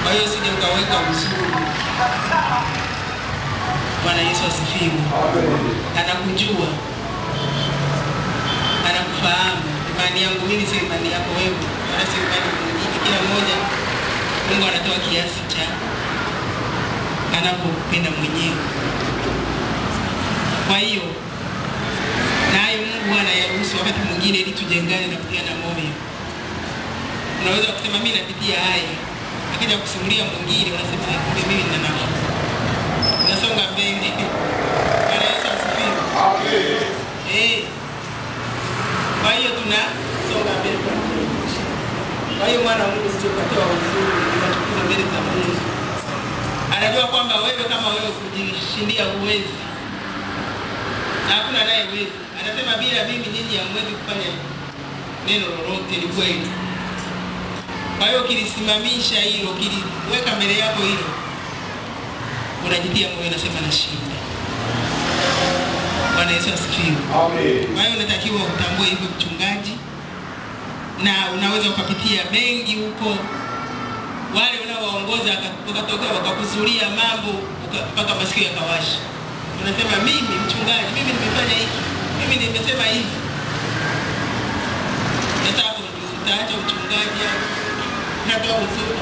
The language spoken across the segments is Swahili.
Kwa hiyo sije ukaweka uzuri. Bwana Yesu asifiwe. Anakujua. Anakufahamu. Imani yangu mimi si imani yako wewe. Wala si imani nyingine. Kila mmoja Mungu anatoa kiasi cha anapopenda mwenyewe. Kwa hiyo naye Mungu anayaruhusu wakati mwingine ili tujengane na kupeana moyo. Unaweza kusema mimi napitia haya. Akija kusimulia mwingine unasema mimi nina nafasi. Unasonga mbele. Bwana Yesu asifiwe. Amen. Kwa hiyo tunasonga mbele. Kwa hiyo mwana wa Mungu sio katoa uzuri tunachukua mbele za Mungu. Anajua kwamba wewe kama wewe kujishindia uwezi. Na hakuna naye uwezi. Anasema bila mimi nyinyi hamwezi kufanya neno lolote ni kweli. Kwa hiyo kilisimamisha hilo, kiliweka mbele yako hilo. Unajitia moyo unasema na shinda. Bwana Yesu asifiwe. Amen. Kwa hiyo unatakiwa utambue hivyo mchungaji. Na unaweza ukapitia mengi huko. Wale unaowaongoza wakatokea wakakuzulia mambo mpaka masikio yakawasha. Unasema mimi mchungaji, mimi nimefanya hiki. Mimi nimesema hivi. Sasa hapo ndio utaacha uchungaji natoa uzuri.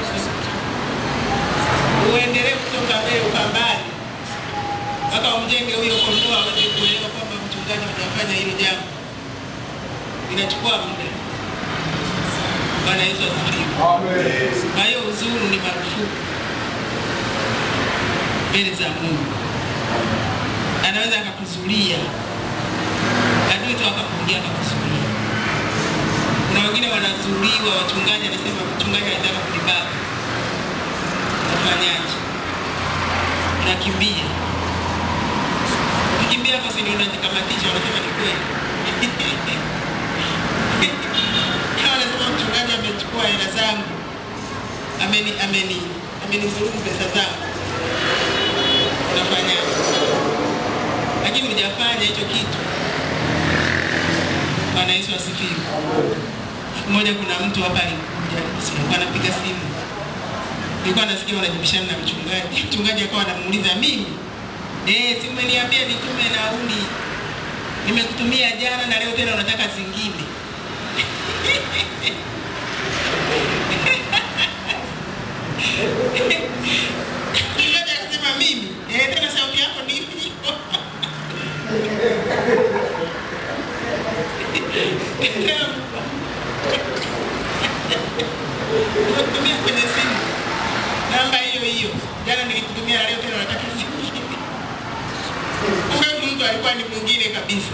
Uendelee kutoka mbele ukambali. Mpaka umjenge huyo kondoo aweze kuelewa kwamba mchungaji anafanya hilo jambo. Inachukua muda. Bwana Yesu asifiwe. Amen. Kwa hiyo uzuri ni marufuku mbele za Mungu. Anaweza akakuzulia. Adui tu akakuingia akakuzulia. Kuna wengine wanazuliwa, wachungaji anasema mchungaji anataka kunibaka. Unafanyaje? Unakimbia. Ukikimbia hapo si unajikamatisha unasema ni kweli. Kama anasema mchungaji amechukua hela zangu. Amenizulumu pesa zangu. Unafanyaje? Lakini hujafanya hicho kitu. Bwana Yesu asifiwe. Mmoja kuna mtu hapa alikuja anapiga simu. Nilikuwa nasikia wanajibishana na mchungaji. Mchungaji akawa anamuuliza mimi, si umeniambia nitume nauli. Nimekutumia jana na leo tena unataka zingine. Mchungaji akasema mimi, tena sauti yako ni hivi. Nikutumia kwenye simu namba hiyo jana nilikutumia leo tena nataka simu. Kumbe mtu alikuwa ni mwingine kabisa.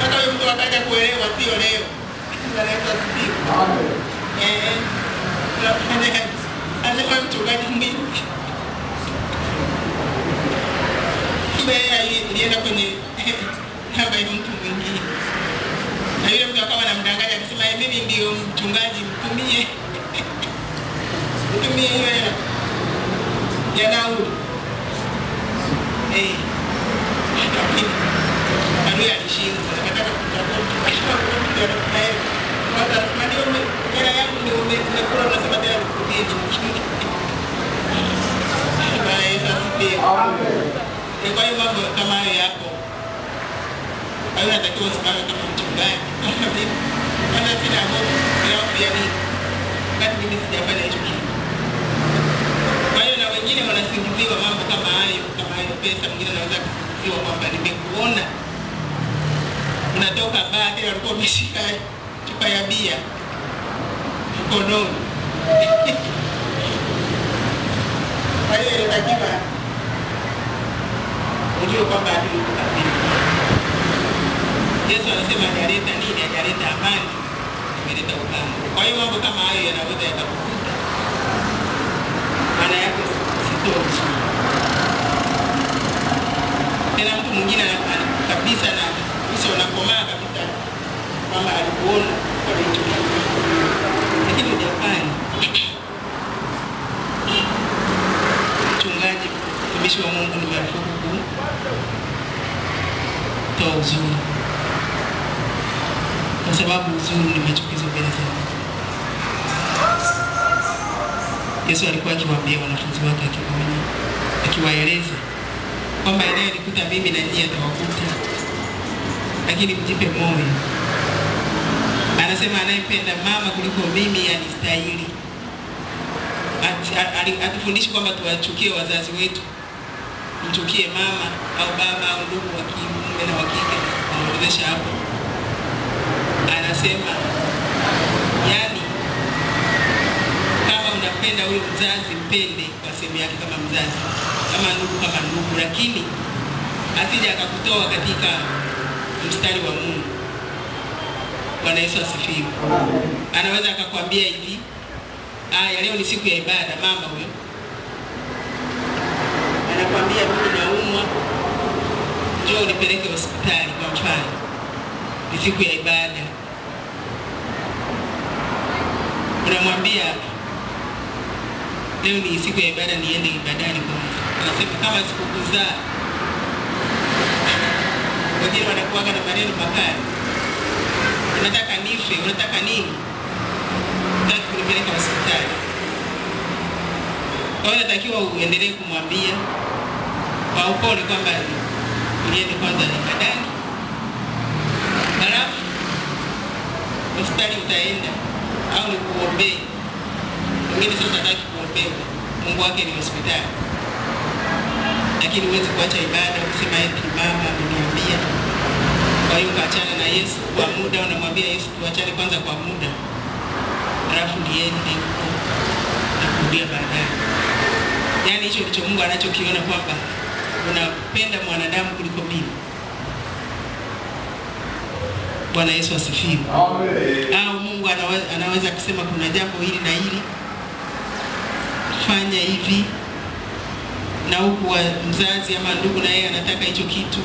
Hata huyo mtu akaja kuelewa sio leo. Bwana Yesu asifiwe. Amen. Anasema mchungaji mwingi. Kumbe alienda kwenye namba ya mtu mwingine. Na yule mtu akawa anamdanganya akisema mimi ndio mchungaji mtumie. Mtumie hiyo ya nauli. Adui alishinda. Akataka kutafuta. Wata ndio hela yangu ndio umekula unasema tena nikurudie chini. Bwana Yesu asifiwe. Amen. Kwa hiyo mambo kama hayo yako. Hayo natakiwa usimame kama mchungaji. Kwanza sina hofu ya afya nini. Wakati mimi sijafanya hicho kitu. Kwa hiyo na wengine wanasingiziwa mambo kama hayo pesa mwingine anaweza kusingiziwa kwamba nimekuona. Unatoka baa tena ulikuwa umeshika chupa ya bia mkononi. Kwa hiyo inatakiwa ujue kwamba adui yuko kazini. Yesu anasema hajaleta nini? Hajaleta amani, ameleta upanga. Kwa hiyo mambo kama hayo yanaweza yakakukuta. Maana yake sitoki. Tena mtu mwingine kabisa na uso unakomaa kabisa kwamba alikuona kwa hicho kitu. Lakini hujafanya. Mchungaji, mtumishi wa Mungu ni marufuku kutoa uzuri. Kwa sababu uzuri ni machukizo mbele za Mungu. Yesu alikuwa akiwaambia wanafunzi wake, akiwaeleza kwamba anayekuta mimi na nyinyi atawakuta, lakini mjipe moyo. Anasema anayempenda mama kuliko mimi anistahili. Atufundishi kwamba tuwachukie wazazi wetu, mchukie mama au baba au ndugu wa kiume na wa kike, anaorodhesha hapo. Anasema yani kama unapenda huyo mzazi, mpende kwa sehemu yake kama mzazi, kama ndugu, lakini asije akakutoa katika mstari wa Mungu. Bwana Yesu asifiwe. Anaweza akakwambia hivi, leo ni siku ya ibada, mama huyo anakuambia mimi naumwa, njoo nipeleke hospitali kwa mfano. Ni siku ya ibada. Unamwambia leo ni siku ya ibada, niende ibadani kwanza. Anasema kama sikukuzaa. Wengine wanakuwa na maneno makali. Unataka nife, unataka nini? Unataka kunipeleka hospitali. Kwa hiyo natakiwa uendelee kumwambia kwa upole kwamba niende kwanza ibadani. Halafu hospitali utaenda au nikuombee. Wengine sasa hataki kuombewa, Mungu wake ni hospitali. Lakini huwezi kuacha ibada kusema eti mama ameniambia. Kwa hiyo kaachana na Yesu kwa muda, unamwambia Yesu tuachane kwanza kwa muda. Halafu niende huko na kurudia baadaye. Yaani hicho ndicho Mungu anachokiona, kwamba unapenda mwanadamu kuliko mimi. Bwana Yesu asifiwe. Amen. Au Mungu anaweza kusema kuna jambo hili na hili, fanya hivi, na huku wa mzazi ama ndugu na yeye anataka hicho kitu.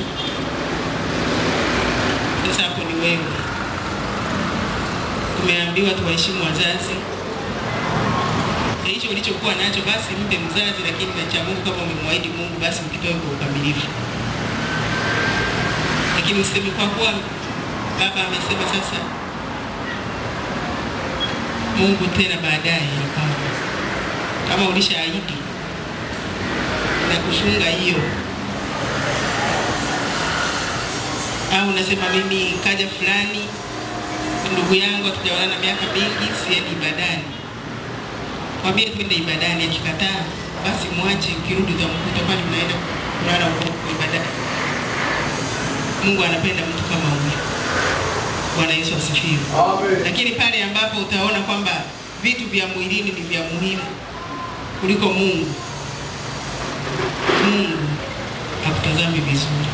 Sasa hapo ni wewe. Tumeambiwa tuwaheshimu wazazi. Hicho ulichokuwa nacho basi mpe mzazi, lakini na cha Mungu kama umemwahidi Mungu basi mkitoe kwa ukamilifu. Lakini useme kwa kuwa baba amesema sasa Mungu tena baadaye. Hapana. Kama ulishaahidi na kufunga hiyo, au unasema mimi kaja fulani ndugu yangu hatujaona miaka mingi, siendi ibadani. Mwambie twende ibadani, akikataa basi mwache, ukirudi utamkuta pale unaenda kulala huko ibadani. Mungu anapenda mtu kama huyo. Bwana Yesu asifiwe. Amen. Lakini pale ambapo utaona kwamba vitu vya mwilini ni vya muhimu kuliko Mungu, Mungu hakutazami vizuri.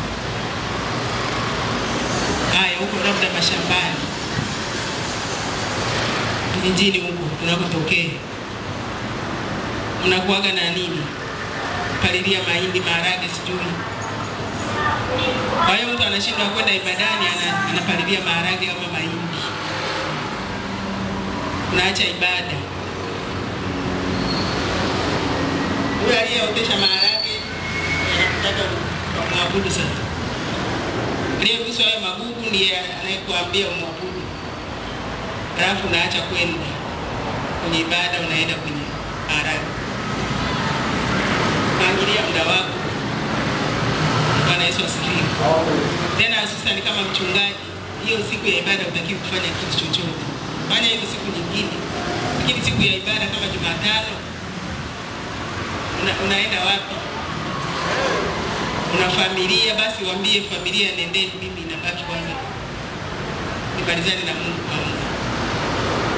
Huko labda mashambani, vijijini huko tunakotokea, unakuaga na nini? Palilia mahindi, maharage, sijui. Kwa hiyo mtu anashindwa kwenda ibadani, anapalilia maharage ama mahindi. Unaacha ibada. Huyo aliyeotesha maharage anataka kumwabudu sasa. Aliyeguswa haya magugu ndiye anayekuambia umwabudu. Halafu unaacha kwenda kwenye ibada, unaenda kwenye maharage. Pangilia muda wako. Bwana Yesu asifiwe. Tena sasa ni kama mchungaji, hiyo siku ya ibada utakiwa kufanya kitu chochote. Fanya hiyo siku nyingine. Lakini siku ya ibada kama Jumatano, unaenda wapi? Una familia, basi waambie familia nendeni, mimi nabaki kwanza nibalizane na Mungu kwanza.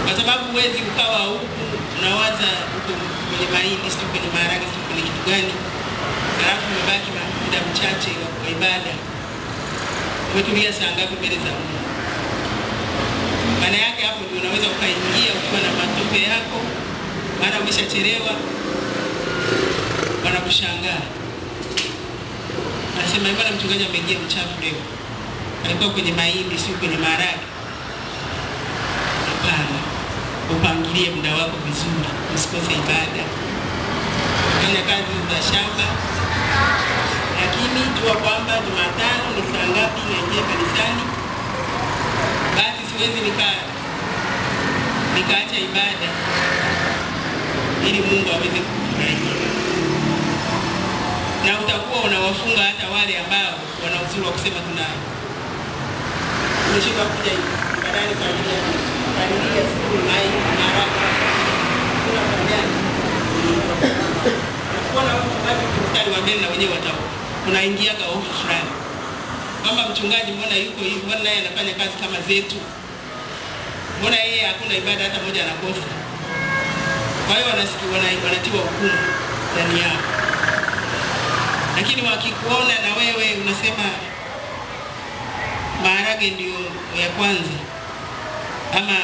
Kwa sababu huwezi ukawa huku unawaza huko kwenye mahindi, sio kwenye maharage, sio kwenye kitu gani. Halafu umebaki muda mchache wa ibada. Umetulia saa ngapi mbele za Mungu? Maana yake hapo ndio unaweza ukaingia ukiwa na matope yako, maana umeshachelewa, wanakushangaa. Anasema bwana mchungaji ameingia mchafu leo. Alikuwa kwenye mahindi, sio kwenye maharage. Hapana. Upangilie muda wako vizuri, usikose ibada. Fanya kazi za shamba. Lakini jua kwamba Jumatano ni saa ngapi naingia kanisani. Basi siwezi nikaacha ibada. ili Mungu aweze kufurahia. Na utakuwa unawafunga hata wale ambao wana uzuri wa kusema tunao. Umeshika kuja ibadani kwa ajili ya kupangilia siku mai haraka. Kuna pamoja. Kuna watu mstari wa mbele na wenyewe watao. Unaingia kwa hofu fulani. Kama mchungaji mbona yuko hivi, mbona naye anafanya kazi kama zetu? Mbona yeye hakuna ibada hata moja anakosa? Kwa hiyo wanatiwa hukumu ndani yao. Lakini wakikuona na wewe unasema maharage ndio ya kwanza ama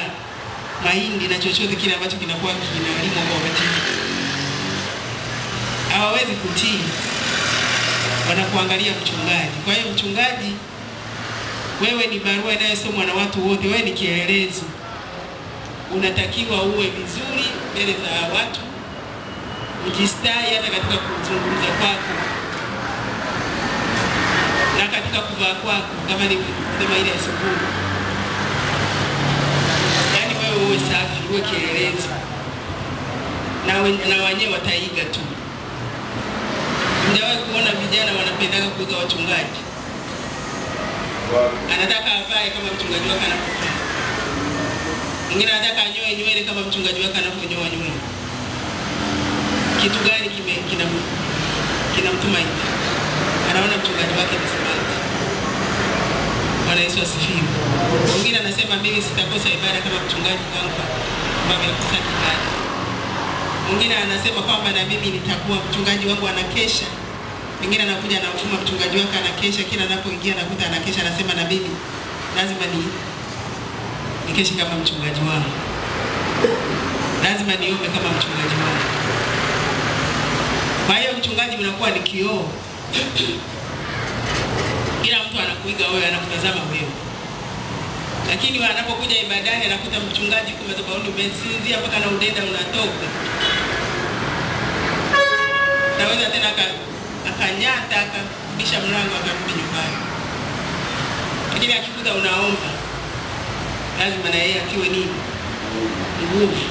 mahindi na chochote kile ambacho kinakuwa kinalimwa kwa wakati, hawawezi kutii, wanakuangalia mchungaji. Kwa hiyo mchungaji, wewe ni barua inayosomwa na watu wote, wewe ni kielelezo. Unatakiwa uwe vizuri mbele za watu, ujistahi hata katika kuzungumza kwako na katika kuvaa kwako, kama ni kusema ile asubuhi. Yaani wewe uwe safi, uwe kielelezo. Na wenyewe wataiga tu. Mjawahi kuona vijana wanapendaka kuiga wachungaji? Anataka avae kama mchungaji wake anavaa. Mwingine anataka anyoe nywele kama mchungaji wake anavyonyoa nywele. Kitu gani kinamtuma hivi? Anaona mchungaji wake ni smart. Bwana Yesu asifiwe. Mwingine anasema mimi sitakosa ibada kama mchungaji wangu ambavyo anakosa ibada. Mwingine anasema kwamba na mimi nitakuwa mchungaji wangu anakesha. Mwingine anakuja na mfuma mchungaji wake anakesha, kila anapoingia anakuta anakesha, anasema na mimi lazima nikeshe kama mchungaji wangu. Lazima niombe kama mchungaji wangu. Kwa hiyo mchungaji unakuwa ni kioo. Kila mtu anakuiga wewe, anakutazama wewe. Lakini wanapokuja ibadani anakuta mchungaji kwa madhabahuni umesinzia mpaka na udenda unatoka. Naweza tena akanyata akabisha mlango akarudi nyumbani. Lakini akikuta unaomba, lazima na yeye akiwe nini? Nguvu.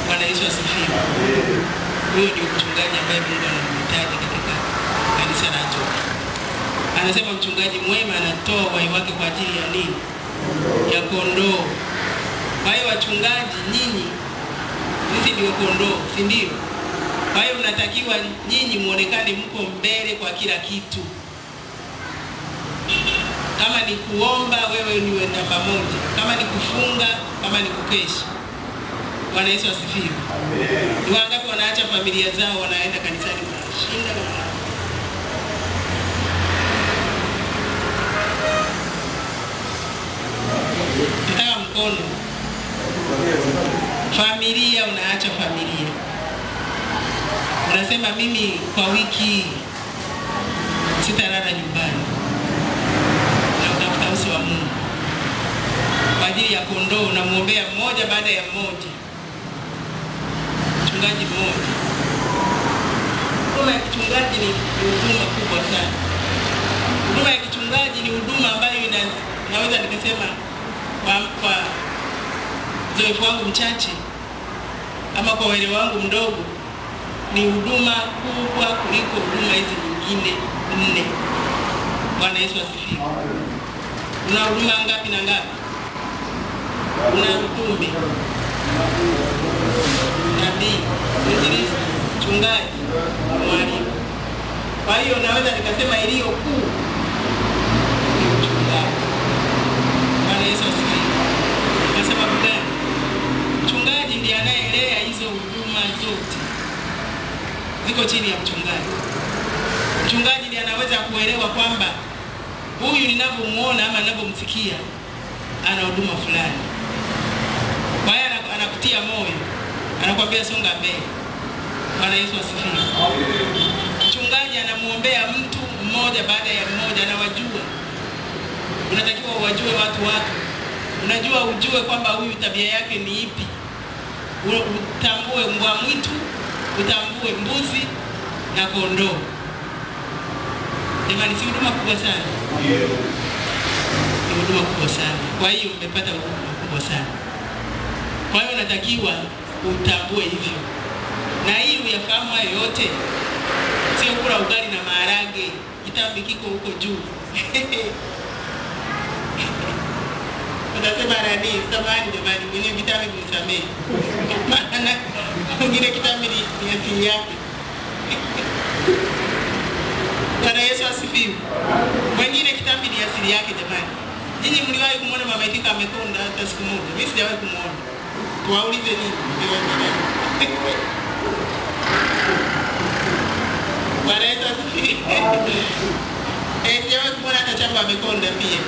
Bwana Yesu asifiwe. Huyo ndio mchungaji ambaye Mungu anamhitaji katika kanisa lake. Anasema mchungaji mwema anatoa uhai wake kwa ajili ya nini? Ya kondoo. Kwa hiyo wachungaji nyinyi, sisi ndio kondoo, si ndio? Kwa hiyo mnatakiwa nyinyi muonekane mko mbele kwa kila kitu. Kama ni kuomba, wewe niwe namba moja. Kama ni kufunga, kama ni kukesha. Bwana Yesu asifiwe. Amen. Ni wangapi wanaacha familia zao wanaenda kanisani wanashinda na nataka mkono. Familia, unaacha familia. Unasema mimi kwa wiki sitalala nyumbani. Na utafuta uso wa Mungu. Kwa ajili ya kondoo unamuombea mmoja baada ya mmoja. Mchungaji mmoja. Huduma ya kichungaji ni huduma kubwa sana. Huduma ya kichungaji ni huduma ambayo naweza nikasema kwa uzoefu wangu mchache ama kwa uelewa wangu mdogo, ni huduma kubwa kuliko huduma hizi nyingine 4. Bwana Yesu asifiwe. Una huduma ngapi na ngapi? Una mtume, nabii, mwinjilisti, mchungaji, mwalimu. Kwa hiyo naweza nikasema iliyo kuu ni mchungaji. Bwana Yesu asifiwe. Kwa sababu gani? Mchungaji ndiye anayeelea hizo huduma zote. Ziko chini ya mchungaji. Mchungaji ndiye anaweza kuelewa kwamba huyu ninavyomuona ama ninavyomsikia ana huduma fulani. Kwa hiyo anakutia moyo, anakuambia songa mbele. Bwana Yesu asifiwe. Mchungaji anamuombea mtu mmoja baada ya mmoja, anawajua. Unatakiwa uwajue watu wako. Unajua ujue kwamba huyu tabia yake ni ipi. Utambue mbwa mwitu, utambue mbuzi na kondoo. Jamani, si huduma kubwa sana? Ni huduma kubwa sana. Kwa hiyo umepata huduma kubwa sana. Kwa hiyo unatakiwa utambue hivyo. Na hii uyafahamu hayo yote. Sio kula ugali na maharage, kitambi kiko huko juu. Utasema nani? Samahani jamani, mwenye vitambi mnisamee. Maana mwingine kitambi ni asili yake. Bwana Yesu asifiwe. Mwingine kitambi ni asili yake jamani. Nyinyi mliwahi kumuona mama Itika amekonda hata siku moja? Mimi sijawahi kumuona. Tuwaulize nini? Bwana Yesu asifiwe. Sijawahi kumuona hata Chamba amekonda pia.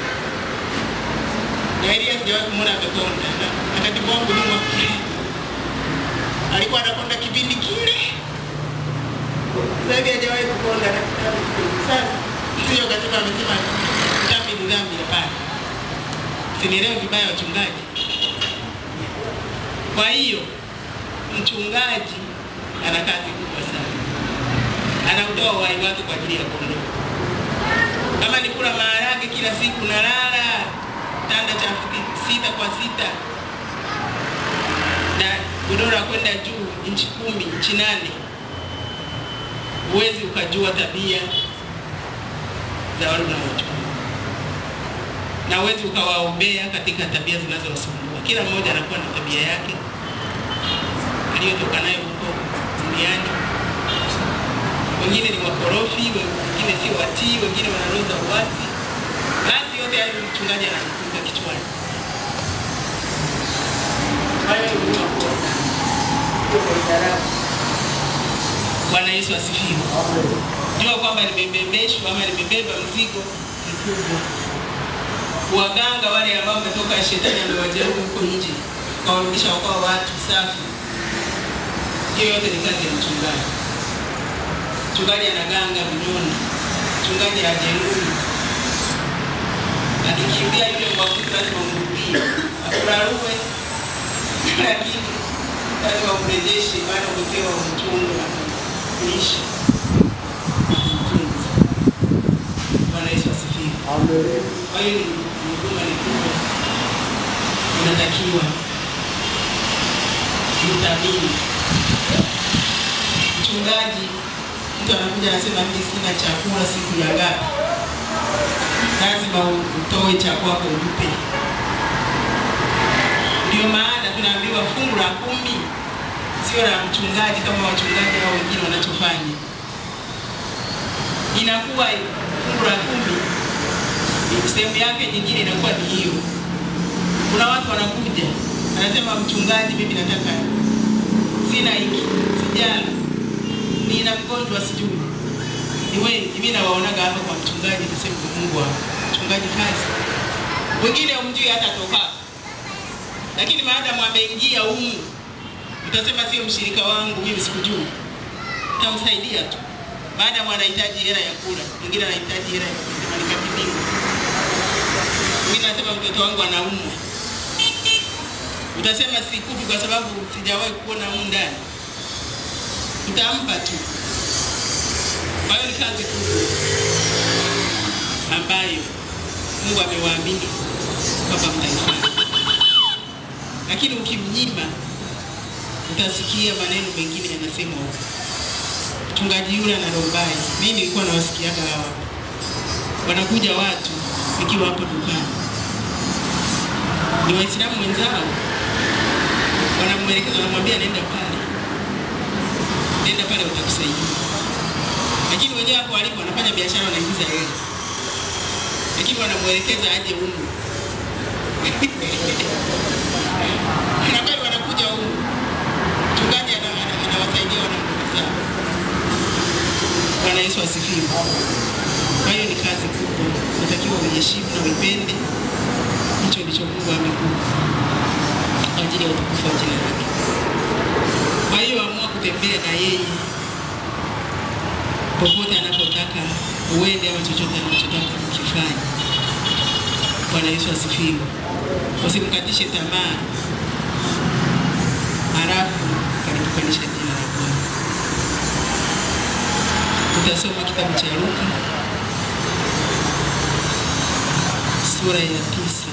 Na Elia sijawahi kumuona amekonda. Wakati wangu nyuma alikuwa anakonda kipindi kile. Sasa hivi hajawahi kukonda na kitabu. Sasa sio katika amesema kitambi ni dhambi hapana. Sinielewe vibaya wachungaji. Kwa hiyo mchungaji ana kazi kubwa sana. Anautoa uhai wake kwa ajili ya kondoo. Kama ni kula maharage kila siku na lala tanda cha 6 kwa 6 na godoro kwenda juu inchi 10, inchi 8, huwezi ukajua tabia za wale unaochunga. Na huwezi ukawaombea katika tabia zinazowasumbua. Kila mmoja anakuwa na tabia yake aliyotoka nayo huko duniani. Wengine ni wakorofi, wengine si watii, wengine wanaroza uasi. Basi yote hayo mchungaji anakuta kichwani. Hayo ni makosa. Bwana Yesu asifiwe. Jua kwamba nimebebeshwa ama nimebeba mzigo mkubwa. Waganga wale ambao wametoka shetani amewajeruhi huko nje, kawarudisha kwa watu safi. Hiyo yote ni kazi ya mchungaji. Mchungaji anaganga vidonda. Mchungaji hajeruhi. Akikimbia yule mwakuti lazima umrudie. Afuraruwe. Lakini lazima umrejeshe baada ya kupewa mchungu na kuishi. Bwana Yesu asifiwe. Amen. Kwa hiyo ni huduma ni kubwa. Unatakiwa kuthamini. Mchungaji, mtu anakuja anasema mimi sina chakula siku ya ngapi. Lazima utoe cha kwako umpe. Ndio maana tunaambiwa fungu la 10 sio la mchungaji kama wachungaji hao wengine wanachofanya. Inakuwa fungu la 10 sehemu yake nyingine inakuwa ni hiyo. Kuna watu wanakuja anasema mchungaji, mimi nataka sina hiki, sijala, nina mgonjwa sijui. Ni wengi mimi nawaonaga hapa kwa mchungaji, nasema Mungu wangu, mchungaji kazi. Wengine umjui hata toka. Lakini maadamu ameingia humu, utasema sio mshirika wangu, mimi sikujui. Tamsaidia tu. Maadamu anahitaji hela ya kula, mwingine anahitaji hela ya kusema nikatibiwe. Mwingine anasema mtoto wangu anaumwa. Utasema sikupi kwa sababu sijawahi kuona humu ndani. Utampa tu. Kwa hiyo ni kazi kubwa ambayo Mungu amewaamini kwamba mtaifanya. Lakini ukimnyima, utasikia maneno mengine yanasema huko. Mchungaji yule ana roho mbaya. Mimi nilikuwa nawasikiaga hawa. Wanakuja watu nikiwa hapo dukani. Ni Waislamu wenzao. Wanamwelekeza, wanamwambia nenda pale. Nenda pale utakusaidia. Lakini wenyewe hapo walipo wanafanya biashara, wanaingiza hela. Lakini wanamwelekeza aje huko. Na bado wanakuja huko. Mchungaji anawasaidia wanamkuta. Bwana Yesu asifiwe. Kwa hiyo ni kazi kubwa. Unatakiwa uheshimu na upende. Hicho ndicho Mungu amekupa kwa ajili ya utukufu wa jina lake. Kwa hiyo amua kutembea na yeye popote anapotaka uende au chochote anachotaka kufanya. Bwana Yesu asifiwe. Usimkatishe tamaa. Halafu kalitukanisha jina la Bwana. Tutasoma kitabu cha Luka sura ya 9.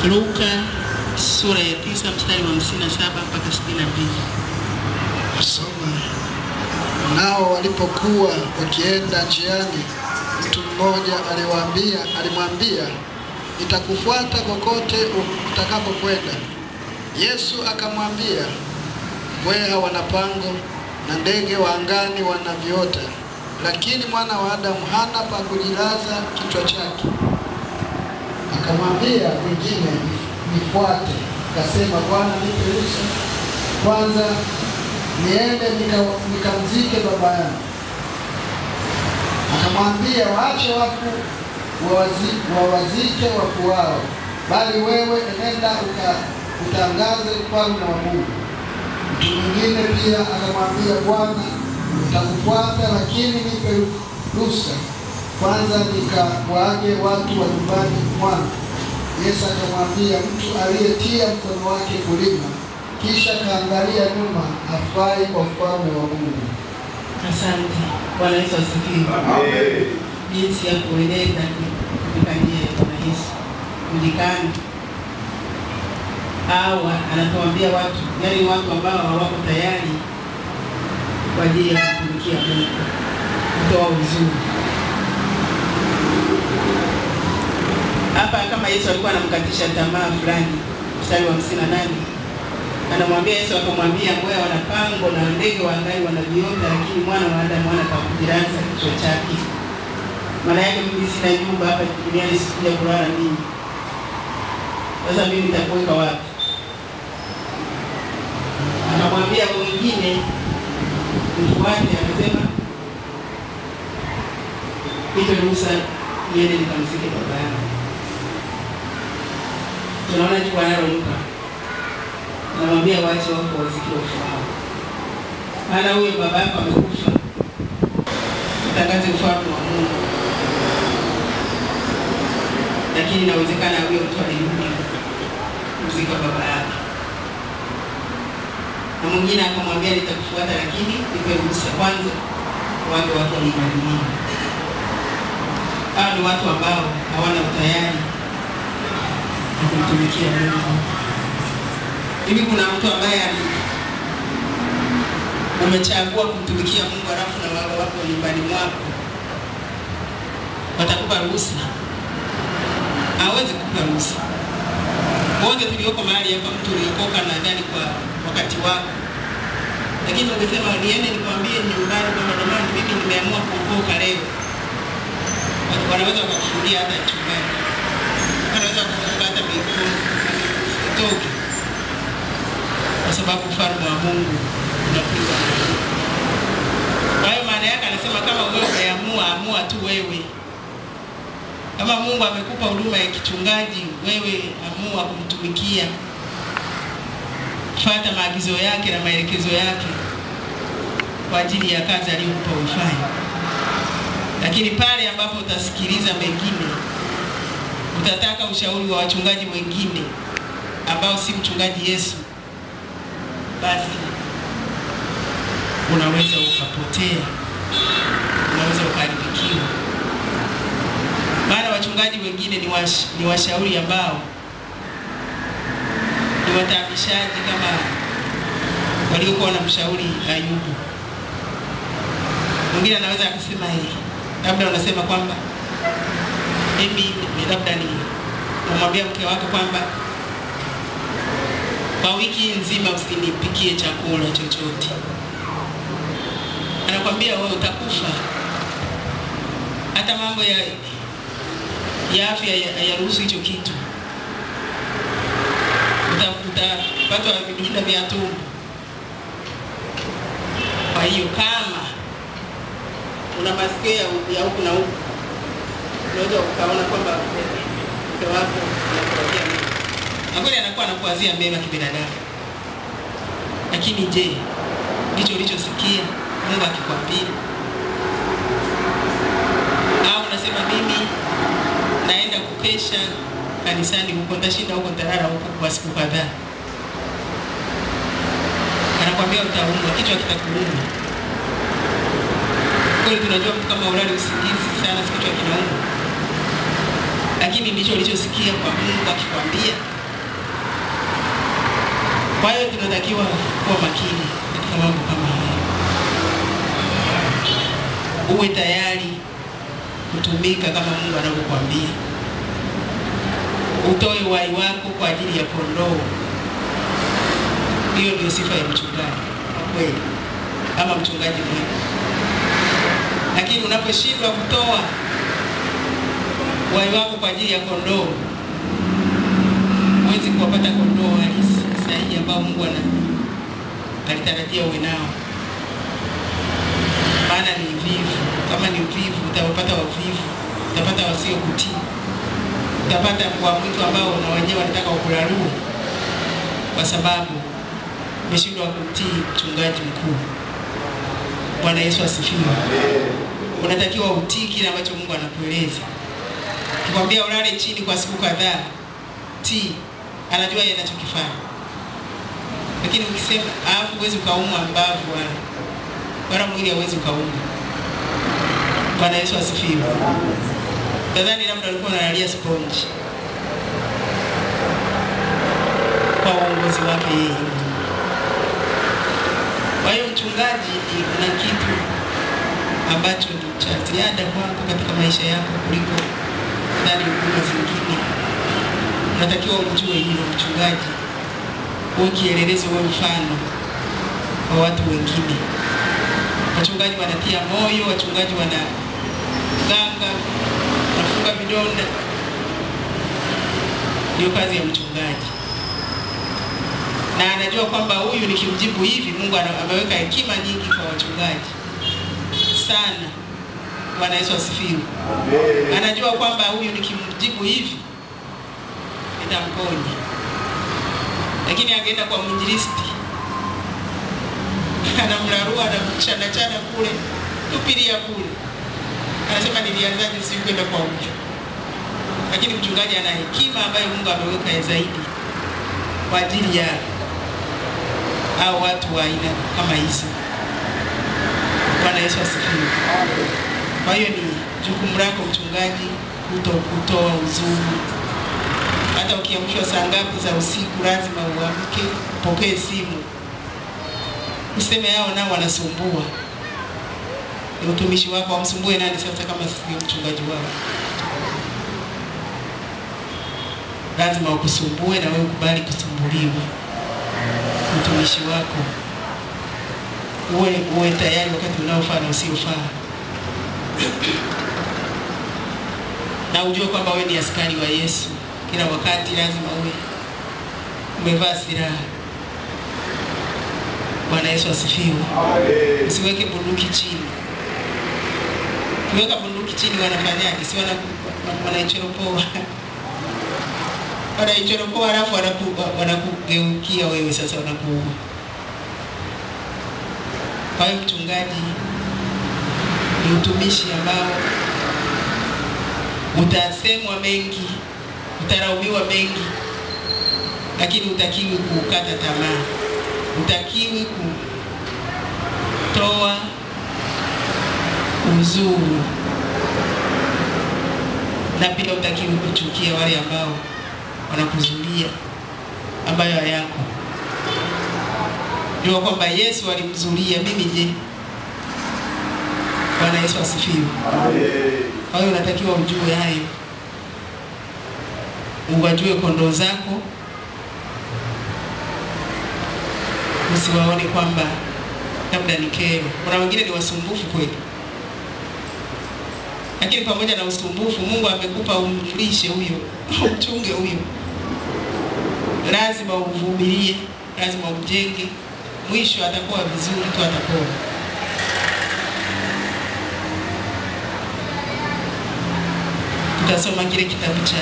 Luka sura ya 9 mstari wa 57 mpaka 62. Soma. Nao walipokuwa wakienda njiani, mtu mmoja alimwambia, nitakufuata kokote utakapokwenda. Yesu akamwambia, mbweha wana pango na ndege wa angani wana viota, lakini mwana wa Adamu hana pa kujilaza kichwa chake. Akamwambia mwingine, nifuate. Akasema, Bwana, nipe ruhusa kwanza niende nikamzike baba yangu. Akamwambia, waache wafu wawazike wafu wao, bali wewe enenda utangaze ufalme wa Mungu. Mtu mwingine pia akamwambia, Bwana, nitakufuata, lakini nipe ruhusa kwanza nikawaage watu wa nyumbani mwangu. Yesu akamwambia, mtu aliyetia mkono wake kulima kisha kaangalia nyuma hafai kwa ufalme wa Mungu. Asante. Bwana Yesu asifiwe. Amen. Jinsi ya kuenenda katika njia ya Bwana Yesu. Kulikana. Hawa anatuambia watu, yani watu ambao hawako tayari kwa ajili ya kutumikia Mungu. Kutoa uzuri. Hapa kama Yesu alikuwa anamkatisha tamaa fulani, mstari wa 58. Anamwambia Yesu akamwambia, mbweha wana pango na ndege wa angani wana viota, lakini mwana wa Adamu hana pa kujilaza kichwa chake. Maana yake mimi sina nyumba hapa duniani, sikuja kulala mimi. Sasa mimi nitakuweka wapi? Akamwambia mwingine, mfuate. Akasema, nipe ruhusa niende nikamzike baba yangu. Tunaona jibu analoipa. Anamwambia waache wako wazike wafu wao. Maana huyo baba yako amekufa. Utangaze ufalme wa Mungu. Lakini inawezekana huyo mtu alirudi kuzika baba yake. Na mwingine akamwambia, nitakufuata, lakini nipe ruhusa kwanza waage watu wa nyumbani mwangu. Hao ni watu ambao hawana utayari wa kumtumikia Mungu. Hivi kuna mtu ambaye umechagua kumtumikia Mungu alafu na wao wako nyumbani mwako watakupa ruhusa? Hawezi kukupa ruhusa. Wote tulioko mahali hapa, mtu uliokoka nadhani kwa wakati wako. Lakini ungesema niende nikwambie nyumbani kwamba jamani, mimi nimeamua kuokoka leo. Wanaweza kukushuhudia hata chumbani. Wanaweza kukufunga hata mikono kutoka. Kwa sababu ufalme wa Mungu unakuja. Kwa hiyo maana yake anasema kama wewe umeamua, amua tu wewe. Kama Mungu amekupa huduma ya kichungaji, wewe amua kumtumikia. Fuata maagizo yake na maelekezo yake kwa ajili ya kazi aliyokupa ufanye. Lakini pale ambapo utasikiliza mengine, utataka ushauri wa wachungaji wengine ambao si mchungaji Yesu, basi unaweza ukapotea, unaweza ukaharibikiwa. Maana wachungaji wengine ni washauri ambao ni watabishaji, kama waliokuwa na mshauri Ayubu. Mwingine anaweza akasema labda unasema kwamba mimi labda namwambia mke wako kwamba kwa wiki nzima usinipikie chakula chochote. Anakuambia wewe utakufa. Hata mambo ya afya hayaruhusu hicho kitu. Utapata vidonda vya tumbo. Kwa hiyo kama una masikio ya huku na huku, unaweza ukaona kwamba mke wako anakuwazia mema. Na kweli anakuwa anakuwazia mema kibinadamu. Lakini je, ndicho ulichosikia Mungu akikwambia? Au unasema mimi naenda kukesha kanisani huko, nitashinda huko, nitalala huko kwa siku kadhaa. Anakuambia utaumwa, kichwa kitakuuma. Kweli tunajua mtu kama ulali usingizi sana, kichwa kinauma. lakini ndicho ulichosikia kwa Mungu akikwambia. Kwa hiyo tunatakiwa kuwa makini katika mambo kama haya. Uwe tayari kutumika kama Mungu anavyokuambia. Utoe uhai wako kwa ajili ya kondoo. Hiyo ndio sifa ya mchungaji kwa kweli, kama mchungaji mwema. Lakini unaposhindwa kutoa uhai wako kwa ajili ya kondoo, huwezi kuwapata kondoo halisi sahihi ambao Mungu alitarajia uwe nao. Maana ni vivu. Kama ni uvivu, utawapata wavivu, utapata wasio kutii, utapata kwa mwitu ambao na wenyewe wanataka kukularua kwa sababu umeshindwa kutii mchungaji mkuu. Bwana Yesu asifiwe. Unatakiwa utii kile ambacho Mungu anakueleza. Kikwambia ulale chini kwa siku kadhaa, tii. Anajua yeye anachokifanya. Lakini ukisema huwezi ukaumwa mbavu wala mwili hauwezi ukaumwa. Bwana Yesu asifiwe. Nadhani labda alikuwa analalia sponge kwa uongozi wake yeye. Kwa hiyo mchungaji ana kitu ambacho ni cha ziada kwako katika maisha yako kuliko ndani huduma zingine. Unatakiwa ujue hilo mchungaji. Uwe kielelezo, uwe mfano kwa watu wengine. Wachungaji wanatia moyo, wachungaji wanaganga, wanafunga vidonda. Ndio kazi ya mchungaji. Na anajua kwamba huyu nikimjibu hivi, Mungu ameweka hekima nyingi kwa wachungaji sana. Bwana Yesu asifiwe. Anajua kwamba huyu nikimjibu hivi nitamponya. Lakini angeenda kwa mwinjilisti, anamlarua na kuchana kule, tupilia kule. Anasema nilianzaje si kwenda kwa huyu. Lakini mchungaji ana hekima ambayo Mungu ameweka zaidi kwa ajili ya hao watu wa aina kama hizi. Bwana Yesu asifiwe. Kwa hiyo ni jukumu lako mchungaji kutoa uzuri. Hata ukiamshwa saa ngapi za usiku lazima uamke, upokee simu. Useme hao nao wanasumbua. Ni utumishi wako, wamsumbue nani sasa kama sio mchungaji wao? Lazima ukusumbue na wewe ukubali kusumbuliwa. Mtumishi wako. Uwe tayari wakati unaofaa na usiofaa. Na ujue kwamba wewe ni askari wa Yesu. Kila wakati lazima uwe umevaa silaha. Bwana Yesu asifiwe. Usiweke bunduki chini. Ukiweka bunduki chini wanafanyaje? Si wanaichoropoa. Wanaichoropoa alafu wanakugeukia wewe sasa wanakuua. Kwa hiyo mchungaji ni utumishi ambao utasemwa mengi, utaraumiwa mengi, lakini utakiwi kukata tamaa. Utakiwi kutoa uzuru, na pia utakiwi kuchukia wale ambao wanakuzulia ambayo hayako. Jua kwamba Yesu alimzulia, mimi je? Bwana Yesu asifiwe. Kwa hiyo unatakiwa ujue hayo. Uwajue kondoo zako. Usiwaone kwamba labda ni kero. Kuna wengine ni wasumbufu kweli. Lakini pamoja na usumbufu, Mungu amekupa umlishe huyo, umchunge huyo. Lazima uvumilie, lazima umjenge. Mwisho atakuwa vizuri tu, atakuwa. Tutasoma kile kitabu cha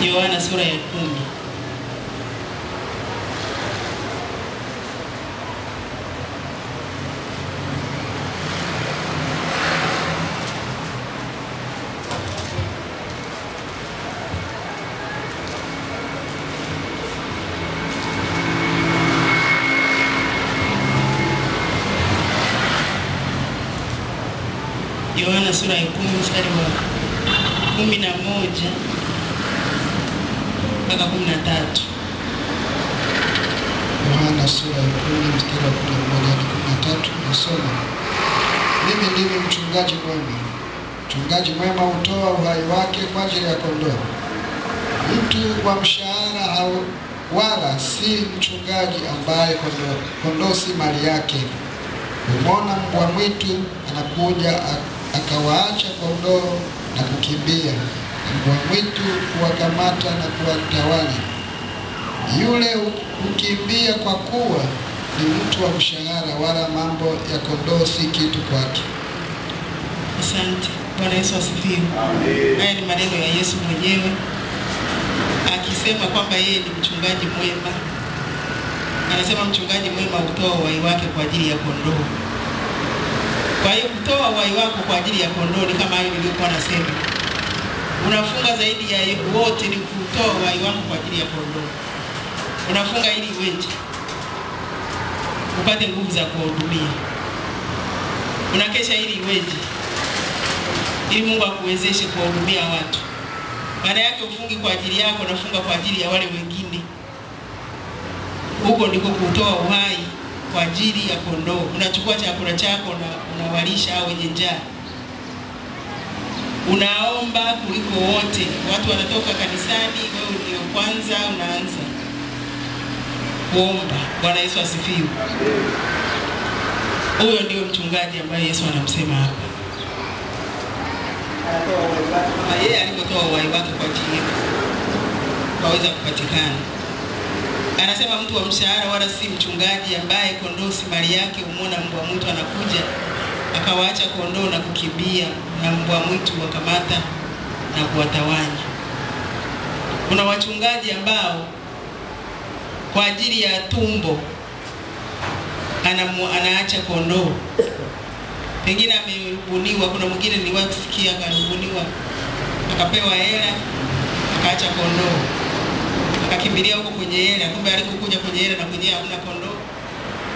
Yohana sura ya 10. Yohana sura ya 10 mstari wa 11 mpaka 13. Yohana sura ya 10 mstari wa 11 hadi 13 nasoma. Mimi ndimi mchungaji mwema. Mchungaji mwema hutoa uhai wake kwa ajili ya kondoo. Mtu wa mshahara wala si mchungaji ambaye kondoo si mali yake. Umeona mbwa mwitu anakuja akawaacha kondoo na kukimbia. Mbwa mwitu huwakamata na kuwatawanya. Yule hukimbia kwa kuwa ni mtu wa mshahara, wala mambo ya kondoo si kitu kwake. Asante. Bwana Yesu asifiwe. Amen. Haya ni maneno ya Yesu mwenyewe akisema kwamba yeye ni mchungaji mwema. Anasema mchungaji mwema hutoa uhai wake kwa ajili ya kondoo. Kwa hiyo kutoa uhai wako kwa ajili ya kondoo ni kama hiyo nilikuwa nasema. Unafunga zaidi ya wote ni kutoa uhai wako kwa ajili ya kondoo. Unafunga ili uweje? Upate nguvu za kuhudumia. Unakesha ili uweje? Ili Mungu akuwezeshe kuwahudumia watu. Maana yake ufungi kwa ajili yako, unafunga kwa ajili ya wale wengine. Huko ndiko kutoa uhai kwa ajili ya kondoo. Unachukua chakula chako na unawalisha hao wenye njaa. Unaomba kuliko wote. Watu wanatoka kanisani, wewe ndio kwanza unaanza kuomba. Bwana Yesu asifiwe. Huyo ndio mchungaji ambaye Yesu anamsema hapa. Yeye alipotoa uhai wake kwa ajili yetu waweza kupatikana. Anasema mtu wa mshahara wala si mchungaji ambaye kondoo si mali yake. Umeona mbwa mwitu anakuja akawaacha kondoo na kukimbia, na mbwa mwitu wakamata na kuwatawanya. Kuna wachungaji ambao kwa ajili ya tumbo anaacha kondoo. Pengine amebuniwa. Kuna mwingine niliwahi kusikia akabuniwa, akapewa hela, akaacha kondoo, akakimbilia huko kwenye hela. Kumbe alikokuja kwenye hela na kwenye hakuna kondoo,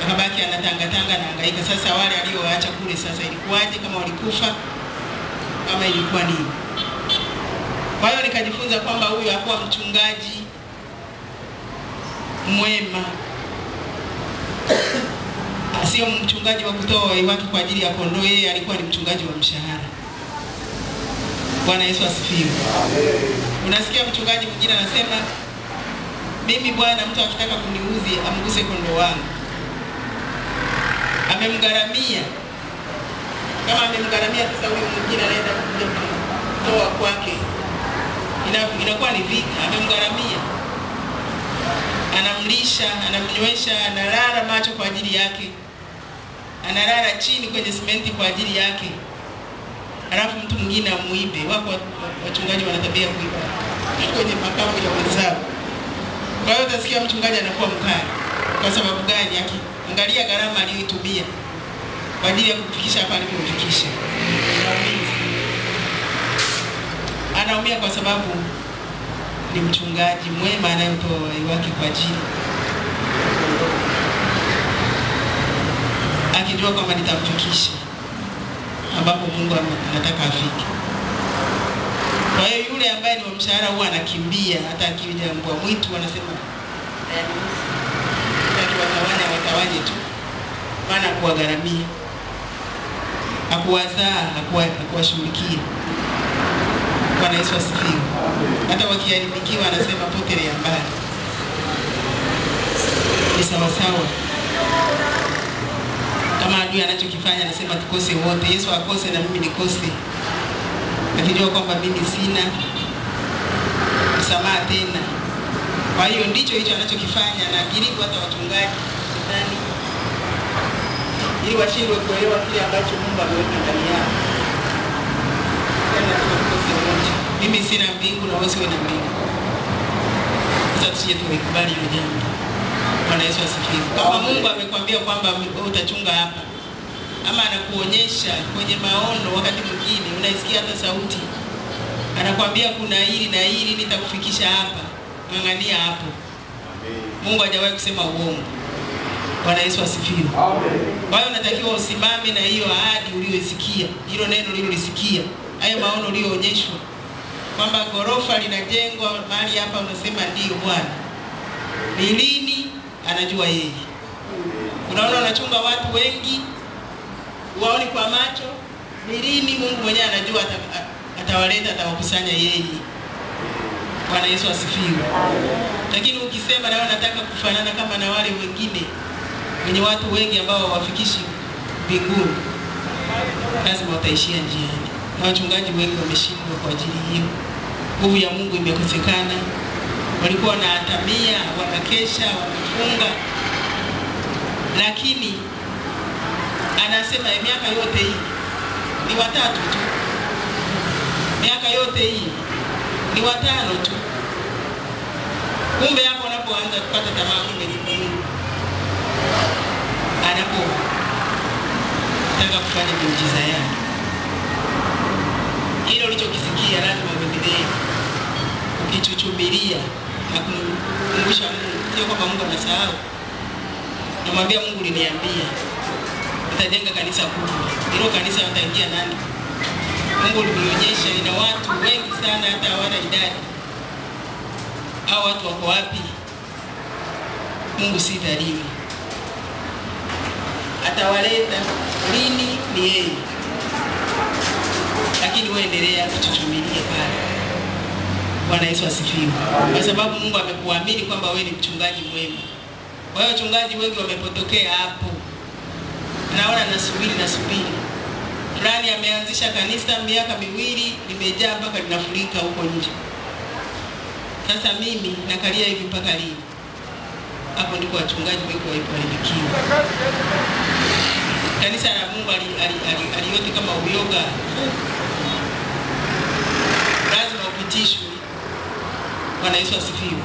akabaki anatanga na hangaika. Sasa wale alioacha kule sasa ilikuwaje? Kama walikufa, kama ilikuwa nini? Kwa hiyo nikajifunza kwamba huyu hakuwa mchungaji mwema. Sio mchungaji wa kutoa uhai wake kwa ajili ya kondoo. Yeye alikuwa ni mchungaji wa mshahara. Bwana Yesu asifiwe. Unasikia mchungaji mwingine anasema, mimi bwana, mtu akitaka kuniuzi amguse kondoo wangu. Amemgaramia. Kama amemgaramia, sasa huyo mwingine anaenda kuja kutoa kwake, inakuwa ni vita. Amemgaramia, anamlisha, anamnywesha, analala macho kwa ajili yake, analala chini kwenye simenti kwa ajili yake, alafu mtu mwingine amuibe. Wako wachungaji wana tabia kuiba kwenye makao ya wenzao. Kwa hiyo utasikia mchungaji anakuwa mkali. Kwa sababu gani? Angalia gharama aliyoitumia kwa ajili ya kufikisha hapa alipofikisha. Anaumia kwa sababu ni mchungaji mwema anayetoa uhai wake kwa ajili, akijua kwamba nitamfikisha ambapo Mungu anataka afike. Kwa hiyo yule ambaye ni wa mshahara huwa anakimbia. Hata akija mbwa mwitu wanasema watawanye tu, maana kuwagharamia, akuwazaa, akuwashughulikia. Bwana Yesu asifiwe. Hata wakiharibikiwa anasema potelea mbali. Ni sawasawa. Kama adui anachokifanya anasema tukose wote, Yesu akose na mimi nikose, akijua kwamba mimi sina msamaha tena. Kwa hiyo ndicho hicho anachokifanya, na kilipo hata wachungaji ndani, ili washindwe kuelewa kile ambacho Mungu ameweka ndani yao. Mimi sina mbingu na wewe usiwe na mbingu. Sasa tusije tukubali hilo jambo. Bwana Yesu asifiwe. Kama Mungu amekwambia kwamba wewe utachunga hapa, ama anakuonyesha kwenye maono, wakati mwingine unaisikia hata sauti, anakuambia kuna hili na hili nitakufikisha hapa, ng'ang'ania hapo. Mungu hajawahi kusema uongo. Bwana Yesu asifiwe. Kwa hiyo unatakiwa usimame na hiyo ahadi uliyosikia, hilo neno ulilolisikia, hayo maono uliyoonyeshwa kwamba ghorofa linajengwa mahali hapa, unasema ndio Bwana. Ni lini? Anajua yeye. Unaona unachunga watu wengi, waoni kwa macho. Ni lini? Mungu mwenyewe anajua, atawaleta, atawakusanya yeye. Bwana Yesu asifiwe. Lakini ukisema na nataka kufanana kama na wale wengine wenye watu wengi ambao hawafikishi mbinguni, lazima utaishia njiani. Na wachungaji wengi wameshindwa kwa ajili hiyo. Nguvu ya Mungu imekosekana. Walikuwa na atamia, wanakesha, wanafunga. Lakini anasema miaka yote hii ni watatu tu. Miaka yote hii ni watano tu. Kumbe hapo anapoanza kupata tamaa, kumbe ni Mungu anapotaka kufanya miujiza yake. Hilo ulichokisikia lazima uendelee ukichuchumilia na kumkumbusha Mungu. Sio kwamba Mungu anasahau. Namwambia Mungu, niliambia nitajenga kanisa kubwa. Hilo kanisa wataingia nani? Mungu alinionyesha ina watu wengi sana hata hawana idadi. Hao watu wako wapi? Mungu si dhalimu. Atawaleta lini? Ni yeye. Lakini wewe endelea kuchuchumilia pale. Bwana Yesu asifiwe. Kwa sababu Mungu amekuamini kwamba wewe ni mchungaji mwema. Kwa hiyo wachungaji wengi wamepotokea hapo. Naona nasubiri. Fulani ameanzisha kanisa miaka miwili, limejaa mpaka linafurika huko nje. Sasa mimi nakalia hivi mpaka lini? Hapo ndipo wachungaji wengi waliharibikiwa. Kanisa la Mungu aliyote kama uyoga. Lazima upitishwe. Bwana Yesu asifiwe.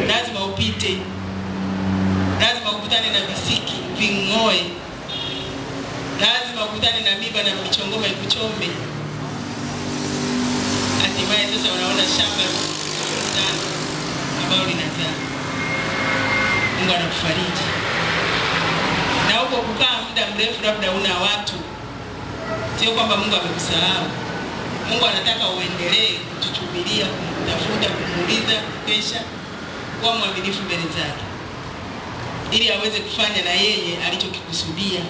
Lazima upite. Lazima ukutane na visiki, ving'oe. Lazima ukutane na miba na michongoma ikuchombe. Hatimaye sasa unaona shamba ambalo linazaa. Mungu anakufariji. Na huko kukaa muda mrefu labda una watu, sio kwamba Mungu amekusahau. Mungu anataka uendelee kuchuchumilia, kumtafuta, kumuuliza, kesha, kuwa mwaminifu mbele zake, ili aweze kufanya na yeye alichokikusudia,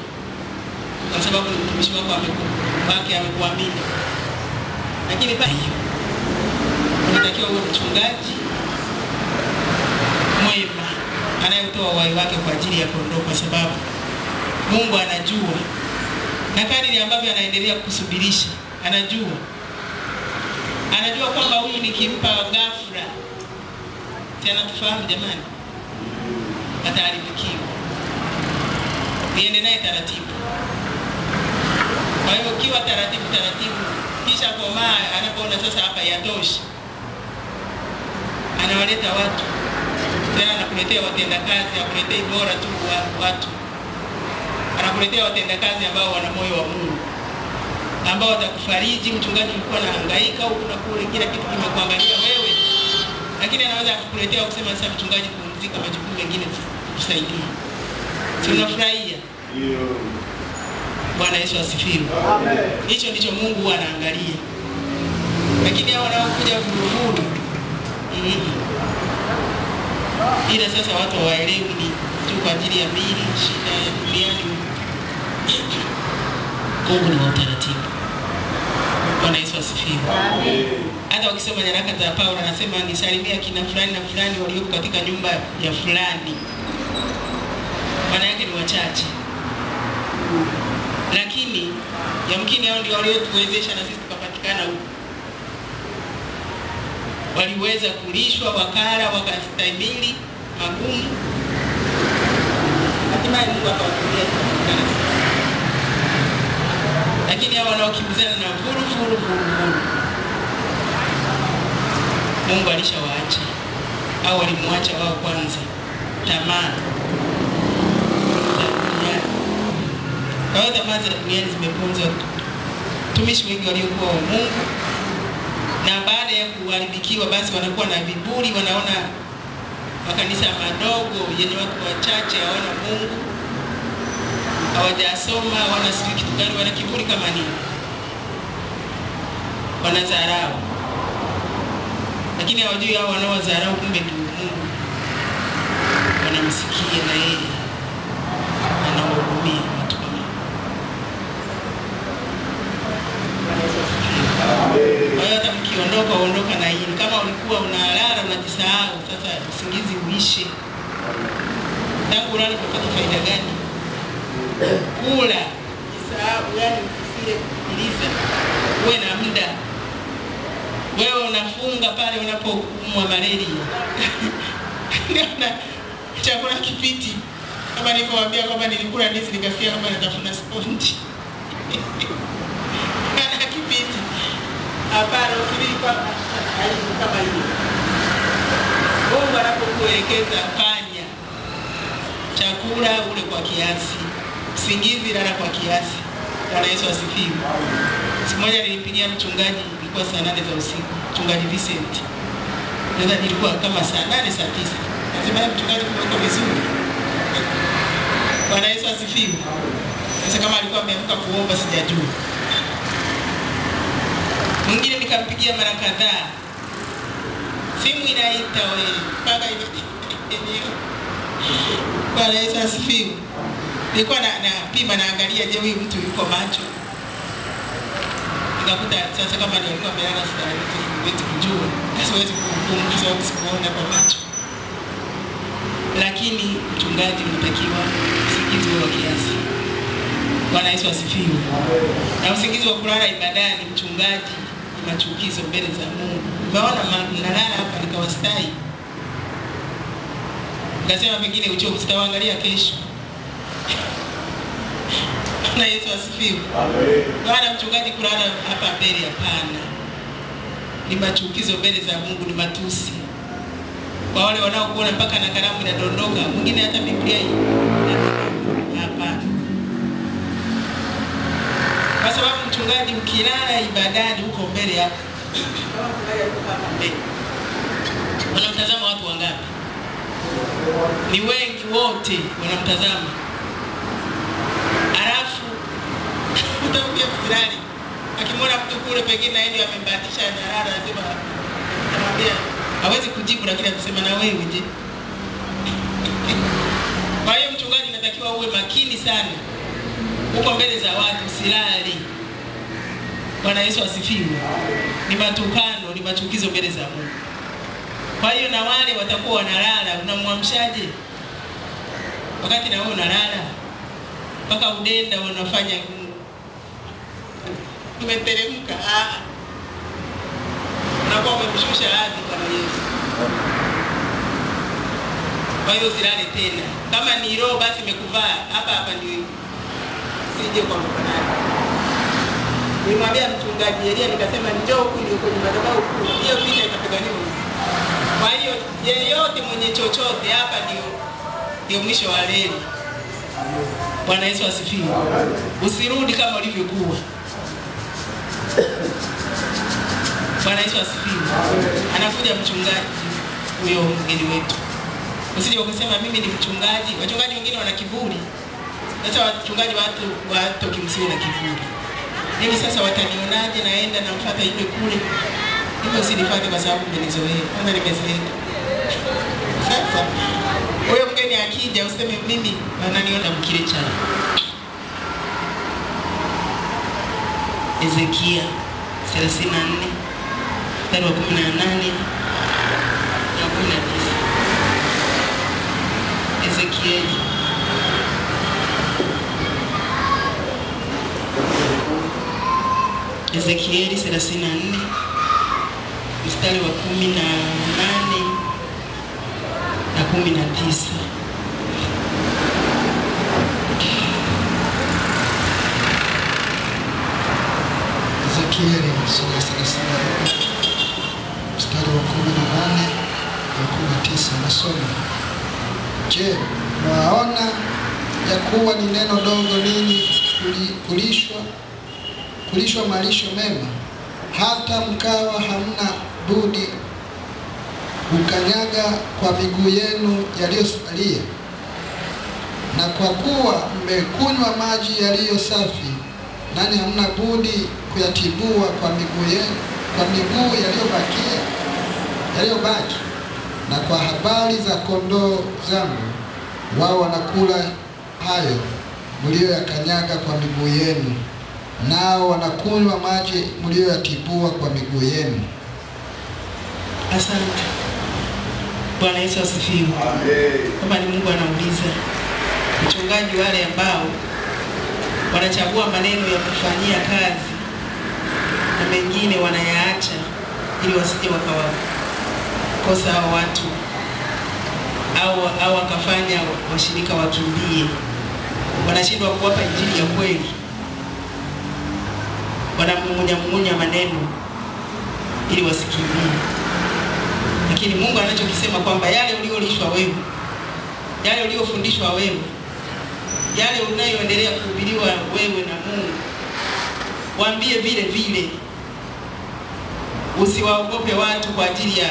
kwa sababu ni mtumishi wako amekuamini. Lakini pia unatakiwa uwe mchungaji mwema anayetoa uhai wake kwa ajili ya kondoo, kwa sababu Mungu anajua, na kadiri ambavyo anaendelea kukusubirisha, anajua kwamba huyu nikimpa ghafla, si anatufahamu jamani, ataharibikiwa. Niende naye taratibu. Kwa hiyo ukiwa taratibu, kisha komaa, anapoona sasa hapa yatosha, anawaleta watu tena, anakuletea watendakazi, akuletei bora tu watu, anakuletea watendakazi ambao wana moyo wa Mungu, ambao watakufariji. Mchungaji ulikuwa anahangaika huko na kule, kila kitu kimekuangalia wewe, lakini anaweza kukuletea kusema sasa mchungaji, pumzika, majukumu mengine tusaidie. Si unafurahia? Ndio. Bwana Yesu asifiwe. Amen. Hicho ndicho Mungu anaangalia. Lakini hao wanaokuja kuhuru, ila sasa watu hawaelewi ni tu kwa ajili ya mili, shida ya duniani. Mungu ni wa utaratibu. Bwana Yesu asifiwe. Amen. Hata wakisoma nyaraka za Paulo, anasema nisalimia kina fulani na fulani walioko katika nyumba ya fulani. Maana yake ni wachache. Lakini yamkini hao ndio waliotuwezesha na sisi tukapatikana huko. Waliweza kulishwa, wakala, wakastahimili magumu. Hatimaye Mungu akawatumia kupatikana sisi. Lakini hao wanaokimbizana na vuru, Mungu alishawaacha. Au walimwacha wao kwanza. Tamaa. Kwa hiyo tamaa za duniani zimeponza tumishi wengi waliokuwa wa Mungu, na baada ya kuharibikiwa basi wanakuwa na viburi, wanaona makanisa madogo yenye watu wachache hawana Mungu, hawajasoma, wana sijui kitu gani, wana kiburi kama nini, wanadharau, lakini hawajui hao wanaodharau kumbe ndio Mungu wanamsikia na yeye anawahurumia watu kama hao. Kwa hiyo hata mkiondoka na hili, kama ulikuwa unalala unajisahau, sasa usingizi uishe. Tangu ulale kupata faida gani? Kula, jisahau, yani usile kupiliza, uwe na muda. Wewe unafunga pale unapoumwa malaria. Chakula kipiti. Kama nilipowaambia kwamba nilikula ndizi nikasikia kama natafuna sponge. Kana kipiti. Hapana, usili kwa hali kama hiyo. Mungu anapokuelekeza fanya chakula ule kwa kiasi, usingizi lala kwa kiasi. Bwana Yesu asifiwe. Siku moja nilimpigia mchungaji, ilikuwa saa 8 za usiku, mchungaji Vincent. Ndio nilikuwa kama saa 8 saa 9. Nasema mchungaji uko vizuri. Bwana Yesu asifiwe. Sasa kama alikuwa ameamka kuomba sijajua. Mwingine nikampigia mara kadhaa. Simu inaita wewe. Mpaka hiyo. Bwana Yesu asifiwe. Nilikuwa napima naangalia je huyu mtu yuko macho. Nikakuta sasa kama nilikuwa amelala saa 8 siwezi kujua. Siwezi kukumbuka sababu sikuona kwa macho. Lakini mchungaji unatakiwa usingizi wa kiasi. Bwana Yesu asifiwe. Na usingizi wa kulala ibadani mchungaji ni machukizo mbele za Mungu. Umeona mnalala hapa nikawastai. Nikasema pengine uchovu tutaangalia kesho. Bwana Yesu asifiwe. Bwana mchungaji kulala hapa mbele hapana. Ni machukizo mbele za Mungu, ni matusi. Kwa wale wanaokuona mpaka na kalamu inadondoka, mwingine hata Biblia hii hapana. Kwa sababu mchungaji ukilala ibadani huko mbele hapo. Kama mchungaji yuko hapa mbele. Wanamtazama watu wangapi? Ni wengi wote wanamtazama. Alafu utaambia msirani. Akimwona mtu kule pengine yeye amembahatisha nyarara anasema anamwambia hawezi kujibu lakini akisema na wewe je. Kwa hiyo mchungaji anatakiwa uwe makini sana. Uko mbele za watu usilali. Bwana Yesu asifiwe. Ni matukano, ni machukizo mbele za Mungu. Kwa hiyo na wale watakuwa wanalala, unamwamshaje? Wakati na wewe unalala, mpaka udenda unafanya umeteremka. Unakuwa umemshusha hadhi Bwana Yesu. Kwa hiyo usilale tena. Kama ni roho basi imekuvaa, hapa ndio sije kwa mfanano. Nilimwambia mchungaji Elia nikasema njoo huku ndio kwenye madhabahu hiyo picha itapiganiwa. Kwa hiyo yeyote mwenye chochote hapa ndio mwisho wa reli. Bwana Yesu asifiwe. Usirudi kama ulivyokuwa. Bwana Yesu asifiwe. Anakuja mchungaji huyo mgeni wetu. Usije ukasema mimi ni mchungaji. Wachungaji wengine wana kiburi. Sasa wachungaji watu kimsiwe na kiburi. Mimi sasa watanionaje naenda namfuata yule kule? Hivyo usinifuate kwa sababu mmenizoea. Kwanza nimezoea. Sasa huyo mgeni akija useme mimi wananiona mkile chai. Ezekia 34 mstari wa 18 na 19. Ezekia Ezekieli 34 mstari wa 18 na 19. Ezekieli sura 34 mstari wa 18 na 19 nasoma. Je, mwaona ya kuwa ni neno dogo ninyi kulishwa malisho mema, hata mkawa hamna budi ukanyaga kwa miguu yenu yaliyosalia? Na kwa kuwa mmekunywa maji yaliyo safi, nani hamna budi kuyatibua kwa miguu yenu, kwa miguu yaliyobaki. Na kwa habari za kondoo zangu, wao wanakula hayo mlioyakanyaga kwa miguu yenu, nao wanakunywa maji mlioyatibua kwa miguu yenu. Asante. Bwana Yesu asifiwe. Amen. Kama ni Mungu anauliza mchungaji wale ambao wanachagua maneno ya kufanyia kazi na mengine wanayaacha ili wasije wakawakosa hao watu au wakafanya washirika wakimbie, wanashindwa kuwapa injili ya kweli, wanamumunya maneno ili wasikimbie. Lakini Mungu anachokisema kwamba yale uliolishwa wewe, yale uliofundishwa wewe, yale unayoendelea kuhubiriwa wewe na Mungu, waambie vile vile. Usiwaogope watu kwa ajili ya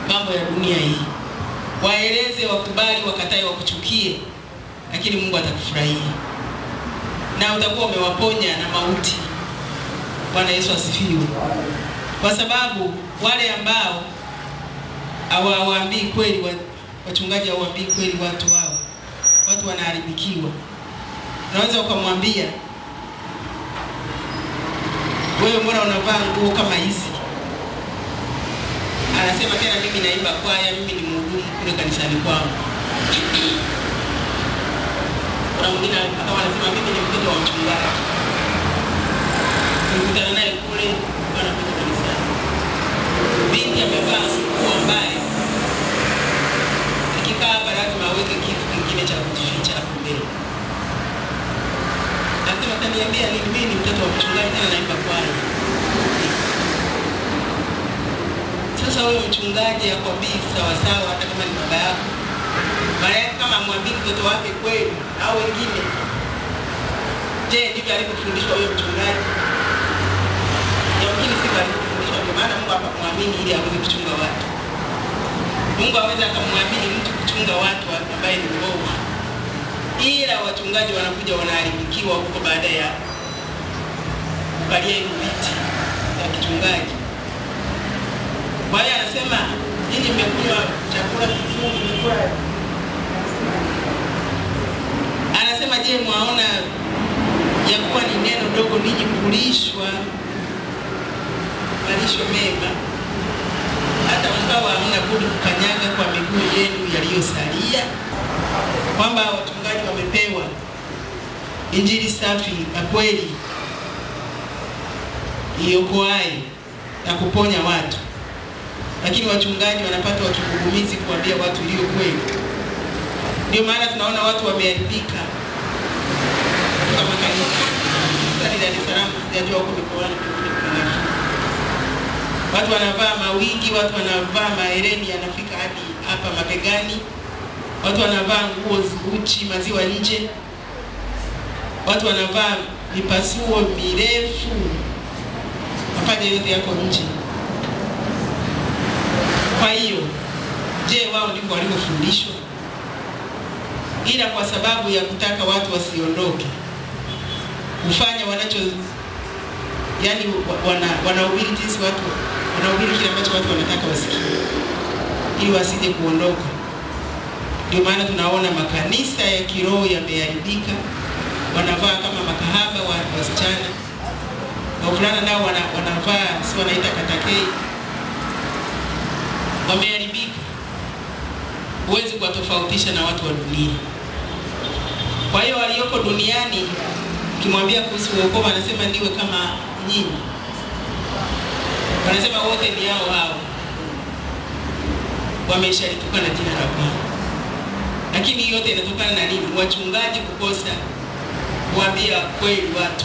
mambo ya dunia hii. Waeleze, wakubali, wakatae, wakuchukie, lakini Mungu atakufurahia na utakuwa umewaponya na mauti. Bwana Yesu asifiwe. Kwa sababu wale ambao hawaambii kweli, wachungaji hawaambii kweli watu wao, watu wanaharibikiwa. Unaweza ukamwambia, wewe mbona unavaa nguo kama hizi? Anasema tena mimi naimba kwaya, mimi ni mhudumu kule kanisani kwangu. Kuna mwingine akawa anasema mimi ni mtoto wa mchungaji. Nilikutana naye kule bwana kutoka kanisani. Binti amevaa nguo ambaye akikaa hapa lazima aweke kitu kingine cha kujificha hapo mbele. Anasema taniambia nini, mimi ni mtoto wa mchungaji tena naimba kwaya. Sasa wewe mchungaji akwambii sawa sawa hata kama ni baba yako. Baba yako kama amwambii mtoto wake kweli au wengine. Je, ndivyo alivyofundishwa wewe mchungaji? Yamkini sivyo alivyofundishwa, kwa maana Mungu akamwamini ili aweze kuchunga watu. Mungu aweza akamwamini mtu kuchunga watu ambaye ni mbovu. Ila wachungaji wanakuja wanaharibikiwa huko baada ya kukalia hiyo viti ya kichungaji. Kwa hiyo anasema nyinyi mmekunywa chakula kizuri, mmekula. Anasema je, mwaona ya kuwa ni neno dogo ninyi kulishwa malisho mema, hata mkawa hamna budi kukanyaga kwa miguu yenu yaliyosalia? Kwamba wachungaji wamepewa injili safi na kweli iokoaye na kuponya watu, lakini wachungaji wanapata wakigugumizi kuambia watu iliyo kweli. Ndio maana tunaona watu wameharibika kama kanisa. Sasa Dar es Salaam sijajua huko mikoani kuna watu wanavaa mawigi, watu wanavaa mahereni yanafika hadi hapa mabegani, watu wanavaa nguo uchi, maziwa nje, watu wanavaa mipasuo mirefu, mapaja yote yako nje. Kwa hiyo, je, wao ndivyo walivyofundishwa? Ila kwa sababu ya kutaka watu wasiondoke, kufanya wanacho, yani wanahubiri jinsi watu wanahubiri kile ambacho watu wanataka wasikie ili wasije kuondoka. Ndio maana tunaona makanisa ya kiroho yameharibika, wanavaa kama makahaba wasichana, wavulana nao wanavaa si wanaita katakei, wameharibika. Huwezi kuwatofautisha na watu wa dunia. Kwa hiyo walioko duniani ukimwambia kuhusu wokovu anasema ndiwe kama nyinyi. Wanasema wote ni hao wamesharituka na jina la Bwana. Lakini yote inatokana na nini? Wachungaji kukosa kuambia kweli watu.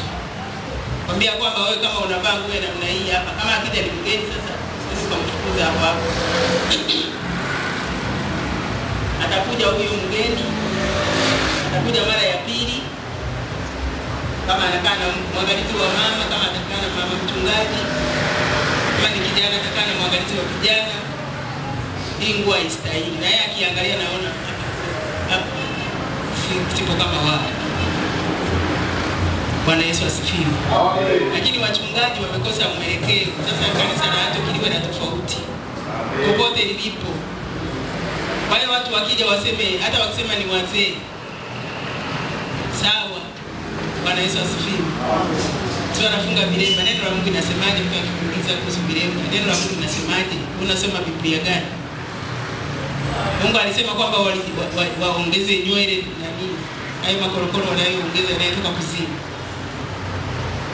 Kwambia kwamba wewe kama unavaa nguo ya namna hii hapa, kama akija ni mgeni sasa sisi kumfukuza hapo. Atakuja huyo mgeni, atakuja mara ya pili, kama anakaa na mwangalizi wa mama, kama atakaa na mama mchungaji, kama ni kijana atakaa na mwangalizi wa kijana. Hii nguo haistahili. Na yeye akiangalia naona hapa sipo kama wao. Bwana Yesu asifiwe. Lakini wachungaji wamekosa mwelekeo. Sasa kanisa la watu kiliwe na tofauti popote lilipo. Wale watu wakija waseme, hata wakisema ni wazee sawa. Bwana Yesu asifiwe. Sio anafunga vilemba. Neno la Mungu linasemaje? Mtu akiuliza kuhusu vilemba, neno la Mungu linasemaje? Unasoma Biblia gani? Mungu alisema kwamba waongeze nywele na nini, hayo makorokoro wanayoongeza yanatoka kuzimu.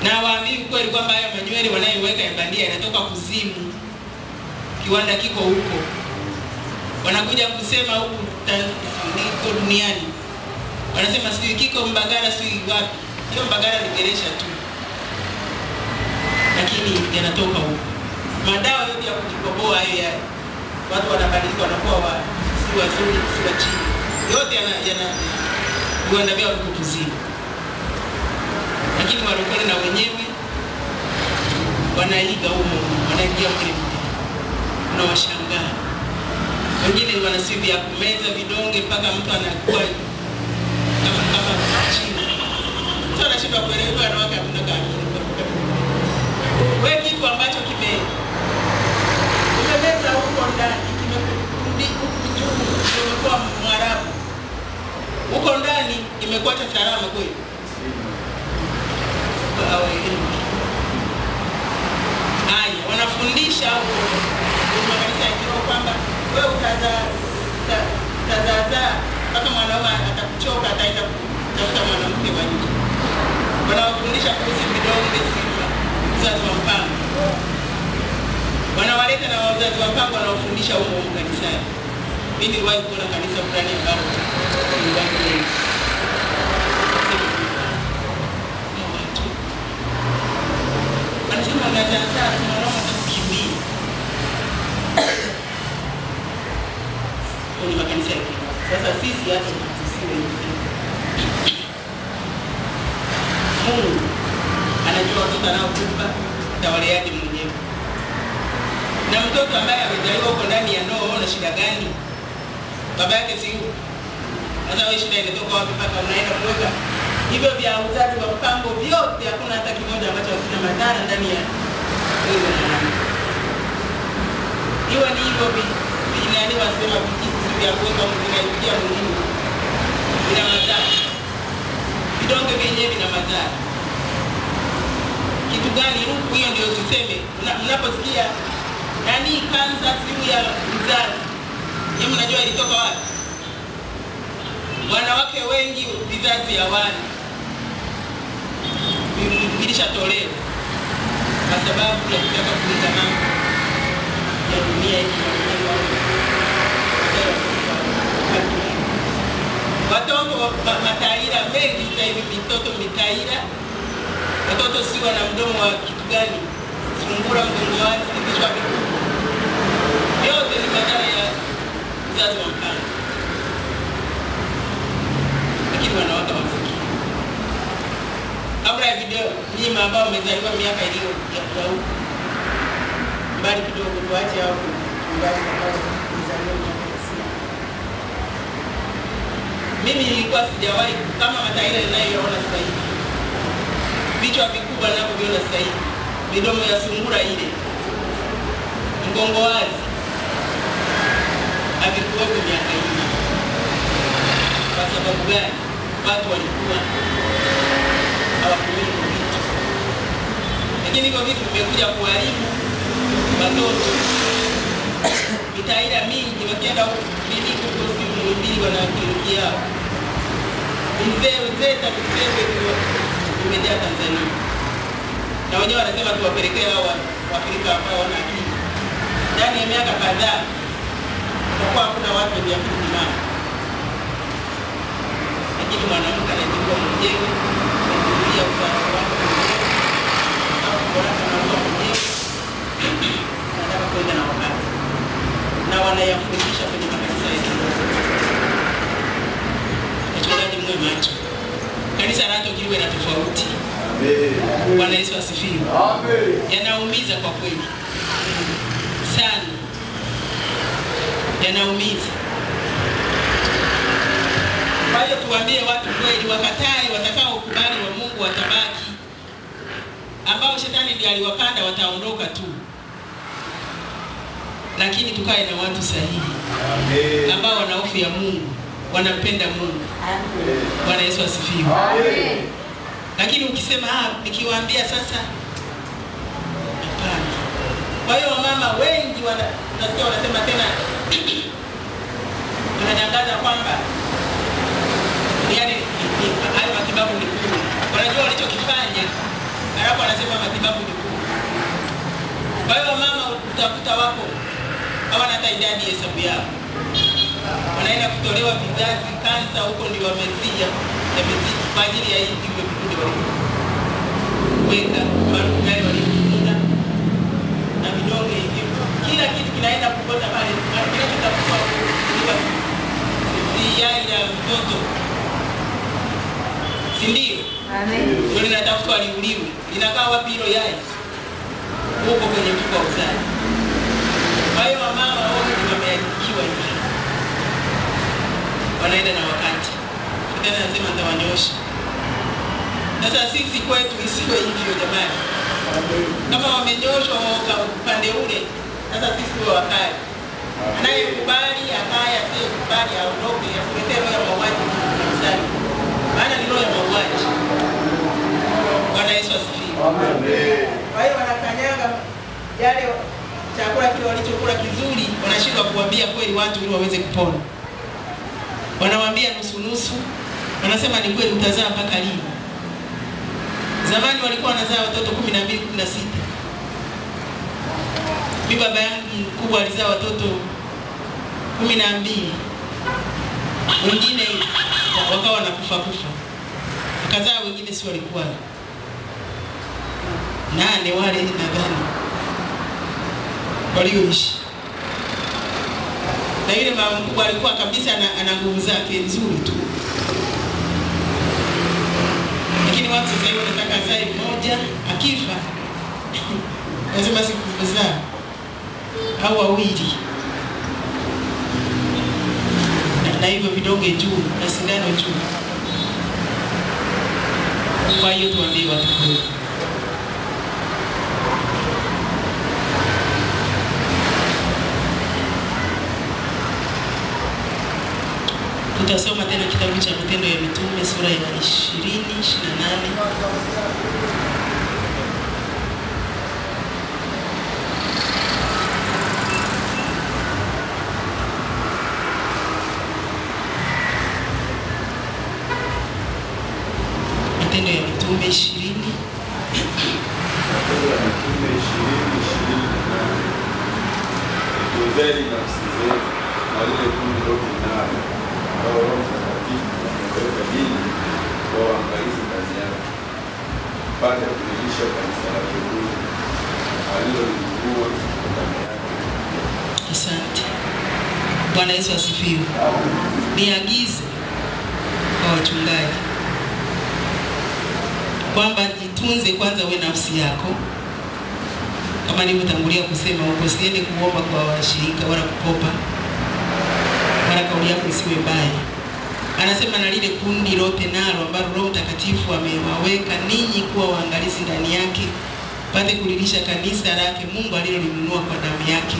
Na waamini kweli kwamba hayo manywele wanayoweka ya bandia yanatoka kuzimu. Kiwanda kiko huko. Wanakuja kusema huku niko duniani. Wanasema sijui kiko Mbagala sijui wapi. Hiyo Mbagala ni geresha tu. Lakini yanatoka huko. Madawa yote ya kujikomboa hayo ya watu wanabadilika wanakuwa si wazuri si wa chini. Yote yana viwanda vyao viko kuzimu. Lakini walokole na wenyewe wanaiga huko, wanaingia kule. Unawashangaa. Wengine wanasibi ya kumeza vidonge mpaka mtu anakuwa kama chini. Sasa anashinda kuelewa wanawake tunataka. Wewe kitu ambacho umemeza huko ndani kimekurudi huko juu, umekuwa Mwarabu. Huko ndani imekuacha salama kweli. Haya, wanafundisha huko kwa kanisa hilo kwamba wewe utazaa mpaka mwanaume atakuchoka ataenda kutafuta mwanamke wa nje. Wanawafundisha kuhusu vidonge sifa, uzazi wa mpango. Wanawaleta na wazazi wa mpango wanawafundisha huko kanisani. Mimi niliwahi kuona kanisa fulani ambalo wanasema wanazaa tunaona kukimbia. Kwenye makanisa ya Kikristo. Sasa sisi hata tusiwe hivi. Mungu anajua watoto anaokupa tawaleaje mwenyewe. Na mtoto ambaye amezaliwa huko ndani ya ndoa ana shida gani? Baba yake si yuko. Sasa wewe shida inatoka wapi mpaka unaenda kuweka hivyo vya uzazi wa mpango vyote, hakuna hata kimoja ambacho hakina madhara ndani ya wewe mwanamke. Hiyo ni hivyo nani wasema vitu vya kuweka mvinaikia mwingine vina madhara. Vidonge vyenyewe vina madhara. Kitu gani huku? Hiyo ndio tuseme mnaposikia nani kansa simu ya uzazi. Yeye mnajua ilitoka wapi? Wanawake wengi vizazi hawana. Vilishatolewa kwa sababu ya kutaka kulinda mambo ya dunia hii. Watoto mataira mengi sasa hivi, mitoto mitaira. Watoto si wana mdomo wa kitu gani? Sungura, mgongo wazi, vichwa vikubwa. Yote ni madhara ya uzazi wa mpango. Lakini wanawake wafikiri. Kabla ya video nyinyi ambao mmezaliwa miaka iliyo ya huko. Mbali kidogo tuache hapo mbali ambao mmezaliwa miaka ya sasa. Mimi nilikuwa sijawahi kama mataira ninayoona sasa hivi. Vichwa vikubwa ninavyoviona sasa hivi. Midomo ya sungura ile. Mgongo wazi. Havikuwa kwa miaka hii. Kwa sababu gani? Watu walikuwa hawatumii vitu. Lakini hivyo vitu vimekuja kuharibu watoto. Mitaira mingi wakienda kliniki kwa siku mbili wanakiruki yao. Mzee umejaa Tanzania. Na wenyewe wanasema tuwapelekee hao Waafrika ambao wana akili. Ndani ya miaka kadhaa kwa hakuna watu wenye akili timamu. Lakini mwanamke anajua mwenyewe kuzuia uzazi wake. Anataka kwenda na wakati. Na wanayafundisha kwenye makanisa yetu. Wachungaji mwe macho. Kanisa la Roho liwe na tofauti. Amen. Bwana Yesu asifiwe. Amen. Yanaumiza kwa kweli. Sana. Yanaumiza. Kwa hiyo tuambie watu kweli, wakatae, watakao ukubali wa Mungu watabaki. Ambao shetani ndiye aliwapanda wataondoka tu. Lakini tukae na watu sahihi. Amen. Ambao wana hofu ya Mungu, wanampenda Mungu. Amen. Bwana Yesu asifiwe. Amen. Lakini ukisema nikiwaambia sasa hapana. Kwa hiyo mama wengi nasikia wanasema tena wanatangaza kwamba yani hayo matibabu ni bure. Wanajua walichokifanya, alafu wanasema matibabu ni bure. Kwa hiyo mama utakuta wako hawana hata idadi hesabu yao. Wanaenda kutolewa vizazi, kansa huko ndio wamezia, kwa ajili ya hivi vidudu waliweka, marugari walifunga na vidonge hivyo. Kila kitu kinaenda kupota pale, kila kitakuwa kuliwa yai la mtoto. Si ndio? Amen. Ndio linatafutwa liuliwe. Linakaa wapi hilo yai? Huko kwenye mfuko wa uzazi. Kwa hiyo mama wote wameandikiwa hivi. Wanaenda na wakati. Tena nasema nitawanyosha. Sasa sisi kwetu isiwe hivyo jamani. Kama wamenyoshwa upande ule, sasa sisi tuwe wakali. Anayekubali akaya, asiyekubali aondoke, asiletee roho ya mauaji kanisani. Maana ni roho ya mauaji. Bwana Yesu asifiwe. Amen. Kwa hiyo wanakanyaga yale chakula kile walichokula kizuri, wanashindwa kuambia kweli watu ili waweze kupona. Wanawaambia nusu nusu, wanasema ni kweli utazaa mpaka lini? Zamani walikuwa wanazaa watoto 12, 16. Mimi baba yangu mkubwa alizaa watoto 12. Wengine wakawa wanakufa. Akazaa wengine si walikuwa 8 wale nadhani walioishi. Na yule mama mkubwa alikuwa kabisa ana nguvu zake nzuri tu. Lakini watu sasa hivi wanataka azae mmoja, akifa lazima sikuzaa au wawili. Na hivyo vidonge juu na sindano juu. Kwa hiyo tuambie watu kweli. Tutasoma tena kitabu cha Matendo ya Mitume sura ya 20:28. Matendo ya Mitume 20. Tuwezeni nafsi zetu na lile kundi lote nalo ambao Roho Mtakatifu ameweka dini kwa waangalizi kazi yake, pate kulilisha kanisa lake Mungu alilolinunua ndani yake. Asante. Bwana Yesu asifiwe. Niagize kwa wachungaji kwamba jitunze kwanza wewe nafsi yako. Kama nilivyotangulia kusema, usiende kuomba kwa washirika wala kukopa, wala kauli yako isiwe mbaya. Anasema na lile kundi lote nalo ambalo Roho Mtakatifu amewaweka ninyi kuwa waangalizi ndani yake, pate kulilisha kanisa lake Mungu alilolinunua kwa damu yake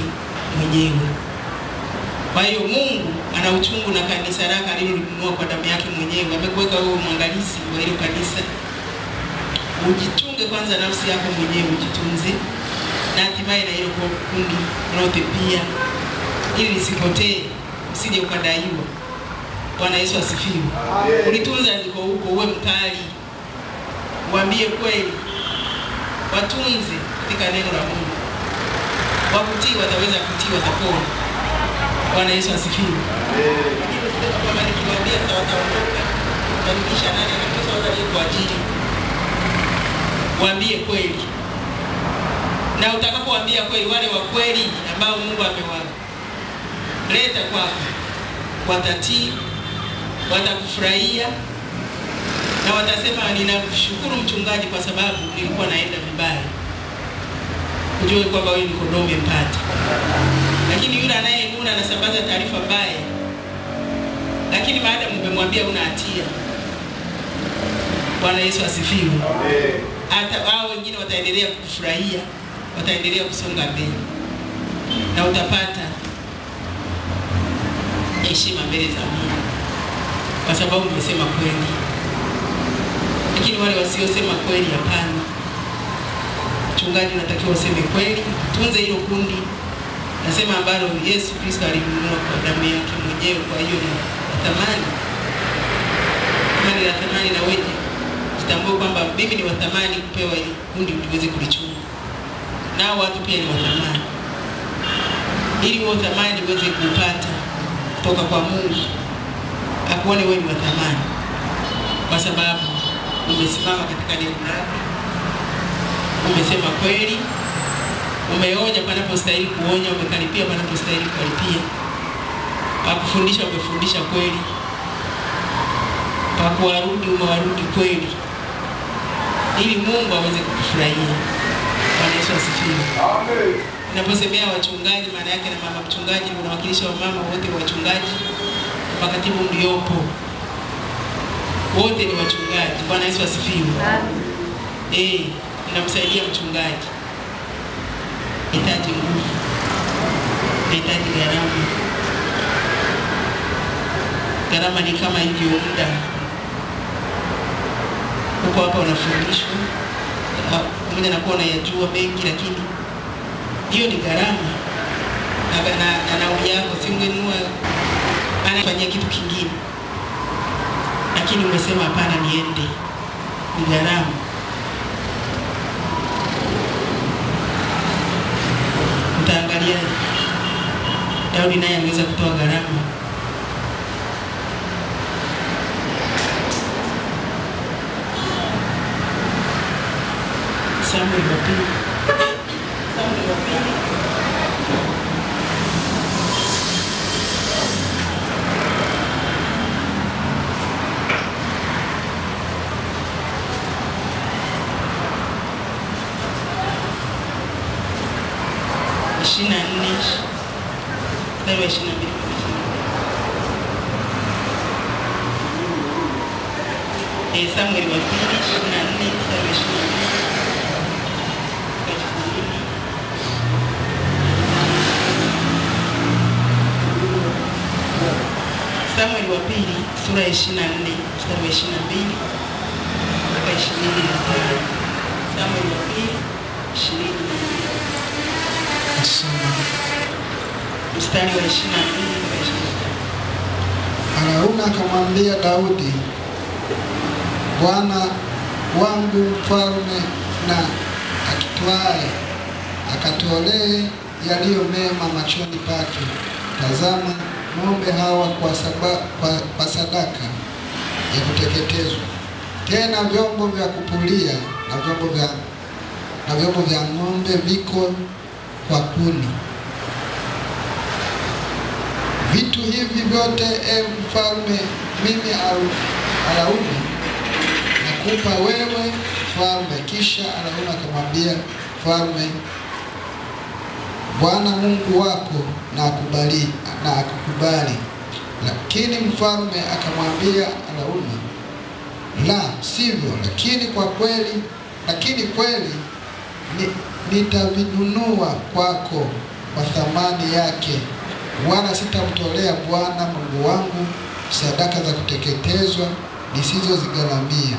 mwenyewe. Kwa hiyo Mungu ana uchungu na kanisa lake alilolinunua kwa damu yake mwenyewe. Amekuweka wewe mwangalizi wa hilo kanisa. Ujichunge kwanza nafsi yako mwenyewe, ujitunze. Na hatimaye na hilo kundi lote pia, ili lisipotee, usije ukadaiwa. Bwana Yesu asifiwe. Ulitunza ndiko huko, uwe mkali. Waambie kweli. Watunze katika neno la Mungu. Wakutii wataweza kutii, watapona. Bwana Yesu asifiwe. Lakini sema kwamba nikiwaambia sawa wataondoka, utarudisha nani anakosa wale kwa ajili. Waambie kweli. Na utakapowaambia kweli, wale wa kweli ambao Mungu amewaleta kwako, watatii, watakufurahia na watasema ninashukuru mchungaji kwa sababu nilikuwa naenda vibaya. Ujue kwamba wewe ni kondoo umempata. Lakini yule anayenuna anasambaza taarifa mbaya, lakini baada mmemwambia una hatia. Bwana Yesu asifiwe. Amen. Hata wao wengine wataendelea kufurahia, wataendelea kusonga mbele, na utapata heshima mbele za Mungu kwa sababu umesema kweli. Lakini wale wasiosema kweli, hapana. Mchungaji natakiwa useme kweli, tunze hilo kundi. Nasema ambalo Yesu Kristo alinunua kwa damu yake mwenyewe, kwa hiyo ni thamani. Kama ni la thamani, na wewe jitambue kwamba mimi ni wa thamani kupewa hili kundi tuweze kulichunga. Nao watu pia ni wa thamani. Ili wewe thamani uweze kupata kutoka kwa Mungu, akuone wewe ni wa thamani kwa sababu umesimama katika neno lake, umesema kweli, umeonya panapostahili kuonya, umekaripia panapostahili kukaripia, pakufundisha umefundisha kweli, pakuwarudi umewarudi kweli, ili Mungu aweze kukufurahia. Bwana Yesu asifiwe. Amen. Ninaposemea wachungaji, maana yake na mama mchungaji ni unawakilisha wamama wote wachungaji, makatibu mliopo wote ni wachungaji. Bwana Yesu asifiwe. Ninamsaidia mchungaji. Nahitaji nguvu, nahitaji gharama. Gharama ni kama hivyo muda. Huko hapa unafundishwa, pamoja na kuwa unayajua mengi, lakini hiyo ni gharama. Na nauli yako singenunua anafanyia kitu kingine, lakini umesema hapana, niende, ni gharama. Utaangalia Daudi naye aliweza kutoa gharama. Samuel wa pili. Samuel wa pili. Samuel wa pili 24. Samuel wa pili sura ya 24 mstari wa 22 mpaka 25. Samuel wa pili 22 mstari wa 22 mpaka 25. Arauna akamwambia Daudi, Bwana wangu mfalme na akitwae akatolee yaliyo mema machoni pake. Tazama, ng'ombe hawa kwa sadaka ya kuteketezwa, tena vyombo vya kupulia na vyombo vya ng'ombe viko kwa kuni. Vitu hivi vyote, mfalme, mimi Arauna nakupa wewe mfalme. Kisha Arauna akamwambia mfalme, Bwana Mungu wako na akukubali. Lakini mfalme akamwambia Arauna, la sivyo, lakini kweli nitavinunua kwako kwa thamani yake, wala sitamtolea Bwana Mungu wangu sadaka za kuteketezwa nisizozigharamia.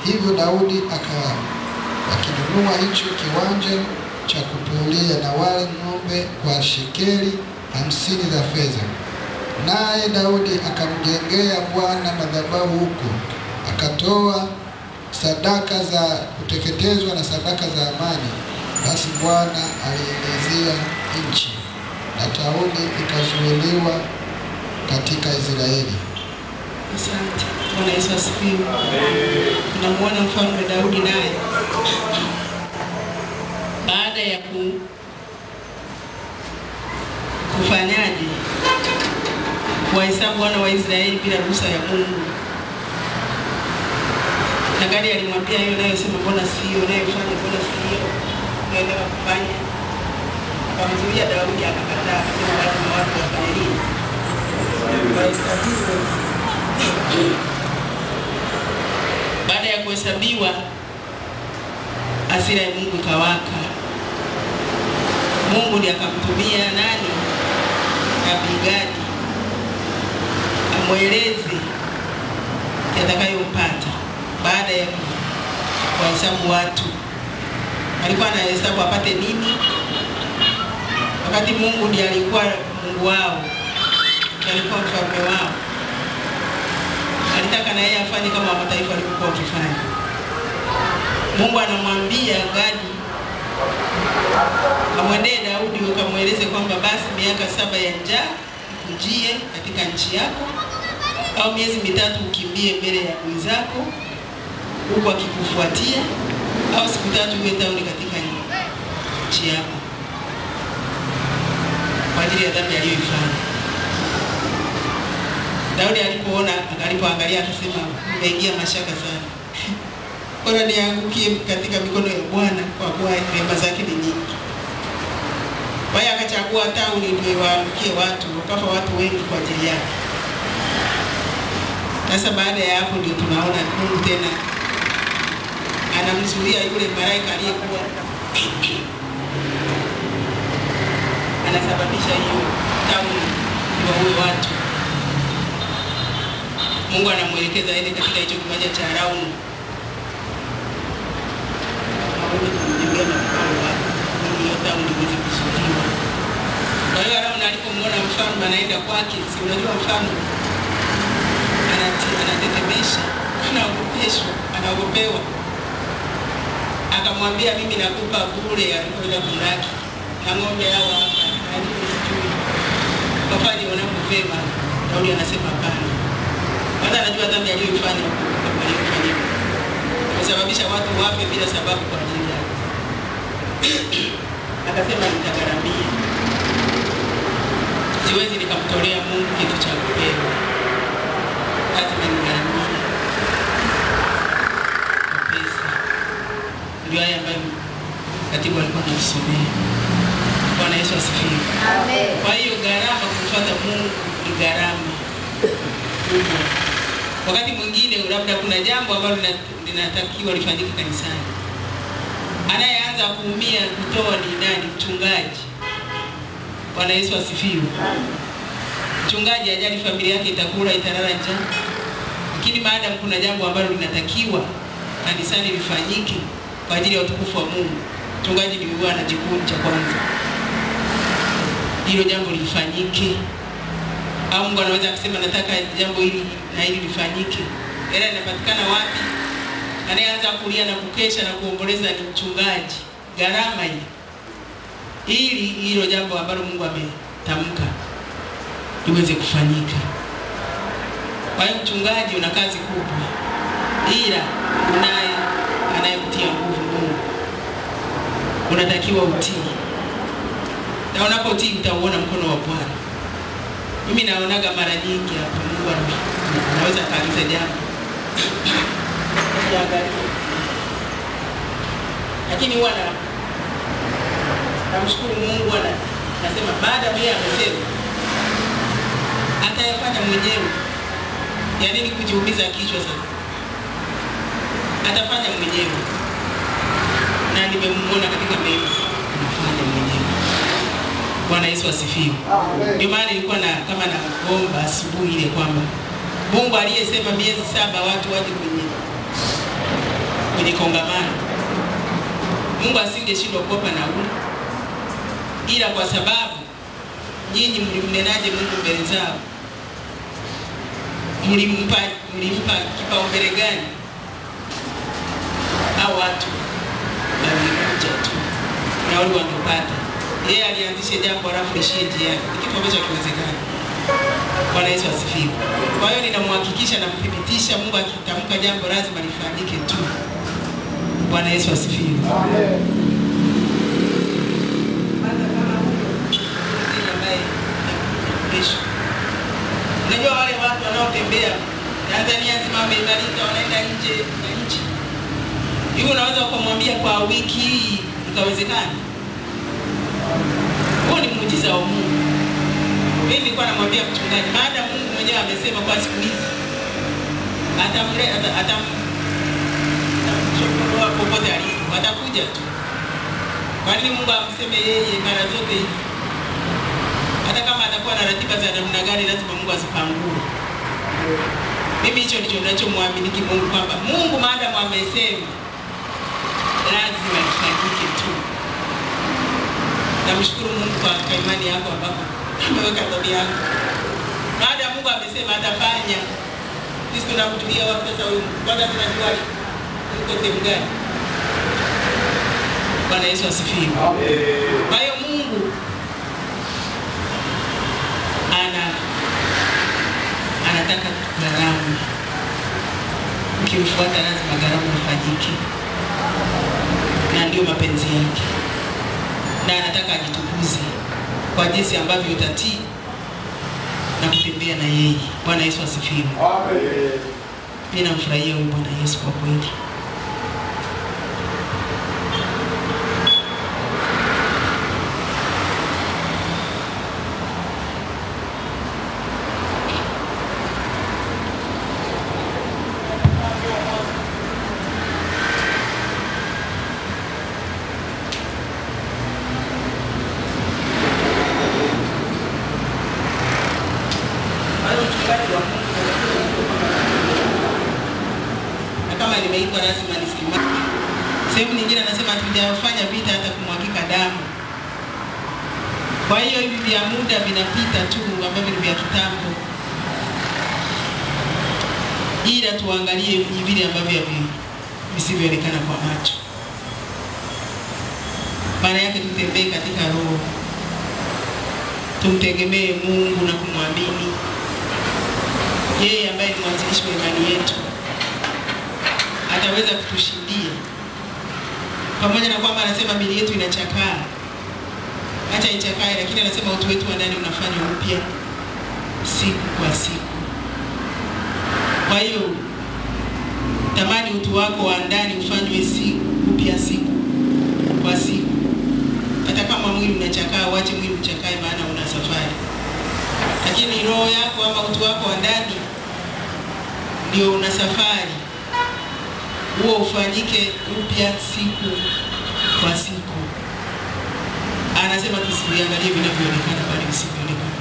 Hivyo Daudi akinunua hicho kiwanja cha kupulia na wale ng'ombe kwa shekeli 50 za fedha. Naye Daudi akamjengea Bwana madhabahu huko, akatoa sadaka za kuteketezwa na sadaka za amani. Basi Bwana alielezea nchi, na tauni ikazuiliwa katika Israeli. Asante. Bwana Yesu asifiwe. Tunamwona mfalme Daudi naye baada ya kufanyaje, kuwahesabu wana wa Israeli bila ruhusa ya Mungu. Na gani alimwambia hiyo nayo sema mbona sio, nayo fanya mbona sio, naelewa kufanya. Akamzuia Daudi akakataa, akasema watu wafanye nini? Wahesabiwe Baada ya kuhesabiwa, hasira ya Mungu ikawaka. Mungu ndiye akamtumia nani? Nabii Gadi amweleze yatakayompata baada ya kuhesabu watu. Alikuwa anahesabu apate nini, wakati Mungu ndiye alikuwa Mungu wao, alikuwa mfalme wao. Alitaka na yeye afanye kama mataifa walikuwa wakifanya. Mungu anamwambia Gadi amwendee Daudi ukamweleze kwamba basi miaka 7 ya njaa ikujie katika nchi yako, au miezi 3 ukimbie mbele ya adui zako huku akikufuatia, au siku 3 uwe tauni katika nchi yako kwa ajili ya dhambi aliyoifanya. Daudi alipoangalia akasema, nimeingia mashaka sana. Bora niangukie katika mikono ya Bwana, kwa kuwa rehema zake ni nyingi. Kwa hiyo akachagua tauni ndio waangukie watu, wakafa watu wengi kwa ajili yake. Sasa baada ya hapo ndio tunaona Mungu tena anamzuia yule malaika aliyekuwa anasababisha hiyo tauni iwaue watu. Mungu anamwelekeza aende katika hicho kiwanja cha Araunu. Kwa hiyo Araunu alipomwona mfalme anaenda kwake, si unajua mfalme anatetemesha, anaogopeshwa, anaogopewa. Akamwambia, mimi nakupa bure alipoenda kumlaki na ng'ombe hao hapa, wafanye wanapopema. Daudi anasema hapana. Kwanza anajua dhambi aliyoifanya, kusababisha watu wafe bila sababu kwa ajili yake. Akasema nitagharamia. Siwezi nikamtolea Mungu kitu cha kupewa. Lazima nigharamie pesa. Ndio haya ambayo katibu alikuwa anasomea. Bwana Yesu asifiwe. Amen. Kwa hiyo gharama kumfuata Mungu ni gharama kubwa. Wakati mwingine labda kuna jambo ambalo linatakiwa lifanyike kanisani, anayeanza kuumia kutoa ni nani? Mchungaji. Bwana Yesu asifiwe. Mchungaji ajali familia yake itakula, italala njaa. Lakini maadamu kuna jambo ambalo linatakiwa kanisani lifanyike kwa ajili ya utukufu wa Mungu, mchungaji ni huwa anajikunja kwanza hilo jambo lifanyike. Au Mungu anaweza kusema nataka jambo hili na hili lifanyike. Hela inapatikana wapi? Anayeanza kulia na kukesha na kuomboleza ni mchungaji. Gharama ili hilo jambo ambalo Mungu ametamka liweze kufanyika. Kwa hiyo mchungaji una kazi kubwa, ila unaye anayemtia nguvu Mungu. Unatakiwa utii. Na unapotii utaona mkono wa Bwana. Mimi naonaga mara nyingi hapo Mungu anaweza kaagiza jambo. Lakini namshukuru Mungu, anasema baada ya amesema atayafanya mwenyewe. Yaani ni kujiumiza kichwa sasa. Atafanya mwenyewe. Na nimemuona katika mema anafanya mwenyewe. Bwana Yesu asifiwe. Ndio maana nilikuwa kama naomba asubuhi ile kwamba Mungu aliyesema miezi 7 watu waje kwenye kongamano, Mungu asingeshindwa kukopa nauli, ila kwa sababu nyinyi mlimnenaje Mungu mbele zao, mlimpa kipaumbele gani? Hao watu walikuja tu na wale wangepata. Yeye alianzisha jambo alafu lishie njiani. Ni kitu ambacho hakiwezekani. Bwana Yesu asifiwe. Kwa hiyo ninamhakikisha na kuthibitisha Mungu akitamka jambo lazima lifanyike tu. Bwana Yesu asifiwe. Amen. Unajua wale watu wanaotembea Tanzania nzima wamemaliza, wanaenda nje na nchi. Hiyo unaweza kumwambia kwa wiki hii ikawezekana? Huo ni muujiza wa Mungu. Mimi nilikuwa namwambia mchungaji, maadamu Mungu mwenyewe amesema kwa siku hizi atamchukua popote alipo, atakuja tu. Kwa nini Mungu amseme yeye mara zote hivi? Hata kama atakuwa na ratiba za namna gani, lazima Mungu azipangue. Mimi hicho ndicho ninachomwamini Mungu, kwamba Mungu maadamu amesema lazima ifanyike tu. Namshukuru Mungu kwa imani yako ambapo ameweka ndani yako. Maadamu Mungu amesema atafanya, sisi tunamtulia wapi sasa huyu? Kwanza tunajua yuko sehemu gani? Bwana Yesu asifiwe. Amen. Kwa hiyo Mungu anataka gharama. Ukimfuata lazima gharama ifanyike, na ndio mapenzi yake, na anataka ajitukuze kwa jinsi ambavyo utatii na kutembea na yeye. Bwana Yesu asifiwe. Amen. Mimi namfurahia huyu Bwana Yesu kwa kweli. Kama nimeitwa lazima nisimame. Sehemu nyingine anasema hatujafanya vita hata kumwagika damu. Kwa hiyo hivi vya muda vinapita tu ambavyo ni vya kitambo, ila tuangalie vile ambavyo visivyoonekana kwa macho. Maana yake tutembee katika roho, tumtegemee Mungu na kumwamini yeye ambaye ni mwanzilishi wa imani yetu. Ataweza kutushindia, pamoja na kwamba anasema miili yetu inachakaa. Acha ichakae, lakini anasema utu wetu wa ndani unafanywa upya siku kwa siku. Kwa hiyo tamani utu wako wa ndani ufanywe upya siku kwa siku. Hata kama mwili unachakaa, uache mwili uchakae, maana una safari. Lakini roho yako ama utu wako wa ndani ndio una safari. Huo ufanyike upya siku kwa siku. Anasema tusiangalie vinavyoonekana bali visivyoonekana,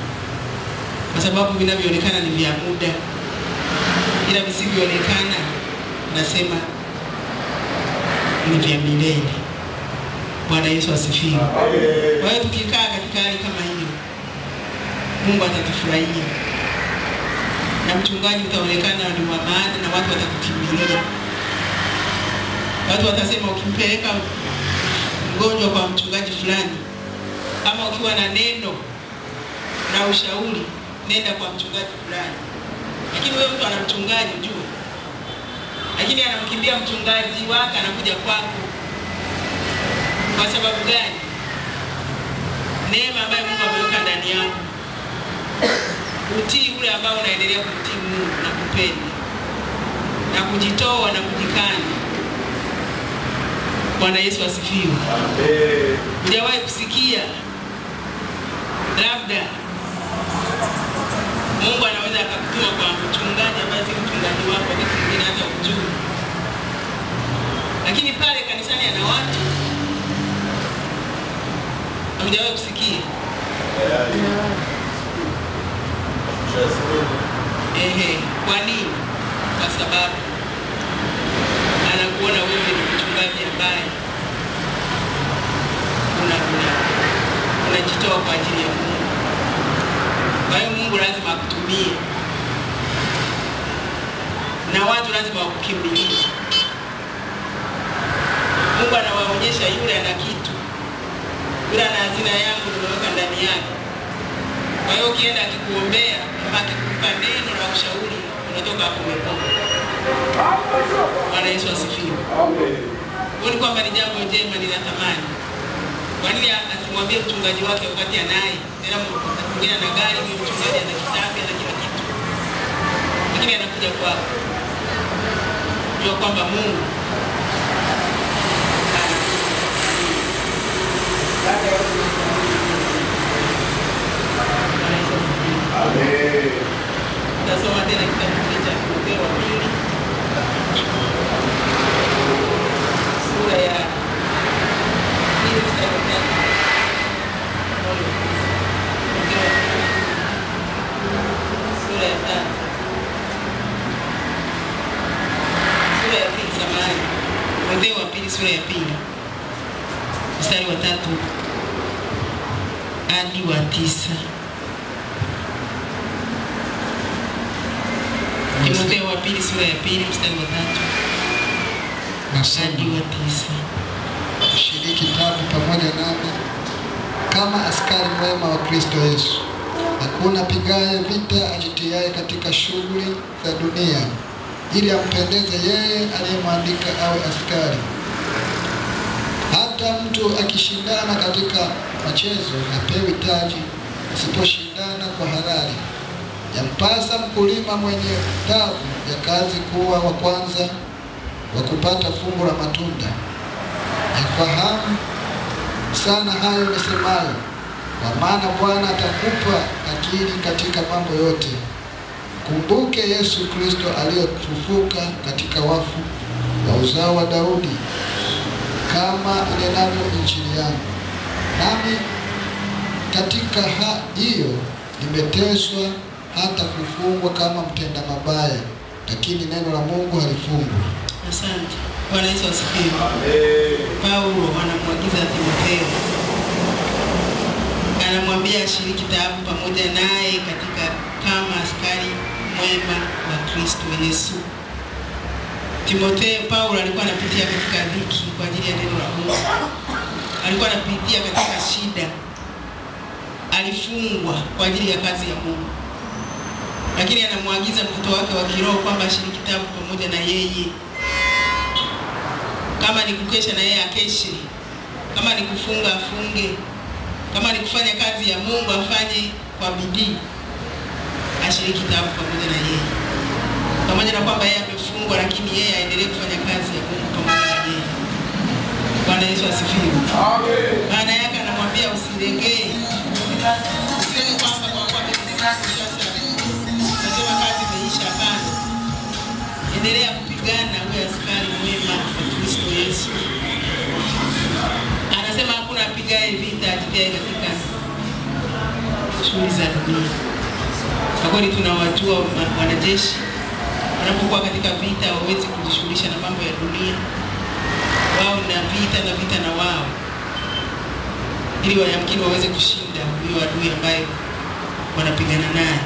kwa sababu vinavyoonekana ni vya muda, ila visivyoonekana nasema ni vya milele. Bwana Yesu asifiwe. Kwa hiyo tukikaa katika hali kama hiyo, Mungu atatufurahia, na mchungaji utaonekana ni wa maana, na watu watakukimbilia. Watu watasema ukimpeleka mgonjwa kwa mchungaji fulani, ama ukiwa na neno na ushauri, nenda kwa mchungaji fulani. Lakini wewe mtu ana mchungaji ujue, lakini anamkimbia mchungaji wake, anakuja kwako. Kwa sababu gani? Neema ambayo Mungu ameweka ndani yako, utii ule ambao unaendelea kumtii Mungu na kupenda na kujitoa na kujikana. Bwana Yesu asifiwe. Amen. Hujawahi kusikia labda Mungu anaweza akakutuma kwa mchungaji ambaye si mchungaji wako, wakati mwingine hata ujui, lakini pale kanisani ana watu? Hujawahi kusikia? Kwa nini? Kwa sababu anakuona wewe ni mchungaji ambaye unajitoa kwa ajili ya Mungu. Kwa hiyo Mungu lazima akutumie, na watu lazima wakukimbilie. Mungu anawaonyesha yule ana kitu, yule ana hazina yangu nimeweka ndani yake. Kwa hiyo ukienda akikuombea ama akikupa neno la ushauri, unatoka hapo umepona. Bwana Yesu asifiwe. Amen. Huoni kwamba ni jambo jema, ni la thamani? Kwa nini asimwambie mchungaji wake wakati anaye? Tena mwingine ana gari, mchungaji ana kitabu, ana kila kitu, lakini anakuja kwako. Jua kwamba Mungu Amen. Tasoma tena kitabu cha Timotheo wa pili Sura ya 3. Sura ya 2 samahani. Timotheo wa pili sura ya 2. Mstari wa 3 hadi wa 9. Timotheo wa pili sura ya 2 mstari wa 3 hadi wa 9. Shiriki tabu pamoja nami kama askari mwema wa Kristo Yesu. Hakuna pigaye vita ajitiaye katika shughuli za dunia, ili ampendeze yeye aliyemwandika awe askari. Hata mtu akishindana katika machezo hapewi taji asiposhindana kwa halali. Yampasa mkulima mwenye tabu ya kazi kuwa wa kwanza wa kupata fungu la matunda. Yafahamu sana hayo nisemayo, kwa maana Bwana atakupa akili katika mambo yote. Kumbuke Yesu Kristo aliyefufuka katika wafu wa uzao wa Daudi, kama inenavyo Injili yangu. Nami katika hiyo nimeteswa hata kufungwa kama mtenda mabaya, lakini neno la Mungu halifungwi. Asante. Bwana Yesu asifiwe. Paulo anamwagiza Timotheo, anamwambia ashiriki taabu pamoja naye katika kama askari mwema wa Kristo Yesu. Timotheo, Paulo alikuwa anapitia katika dhiki kwa ajili ya neno la Mungu. Alikuwa anapitia katika shida. Alifungwa kwa ajili ya kazi ya Mungu. Lakini anamwagiza mtoto wake wa kiroho kwamba ashiriki taabu pamoja na yeye. Kama ni kukesha na yeye akeshe. Kama ni kufunga afunge. Kama ni kufanya kazi ya Mungu afanye kwa bidii. Ashiriki taabu pamoja na yeye. Pamoja na kwamba yeye amefungwa, lakini yeye aendelee kufanya kazi ya Mungu pamoja na yeye. Bwana Yesu asifiwe. Amen. Maana yake anamwambia usilegee. Usiseme kwamba kwa kuwa nasema kazi imeisha. Hapana. Endelea kupigana, uwe askari mwema wa Kristo Yesu. Anasema hakuna apigaye vita ajitiaye katika shughuli za dunia. Kwa kweli tunawajua wanajeshi wanapokuwa katika vita hawawezi kujishughulisha na mambo ya dunia. Wao na vita na wao, ili wayamkini waweze kushinda huyo adui ambaye wanapigana naye.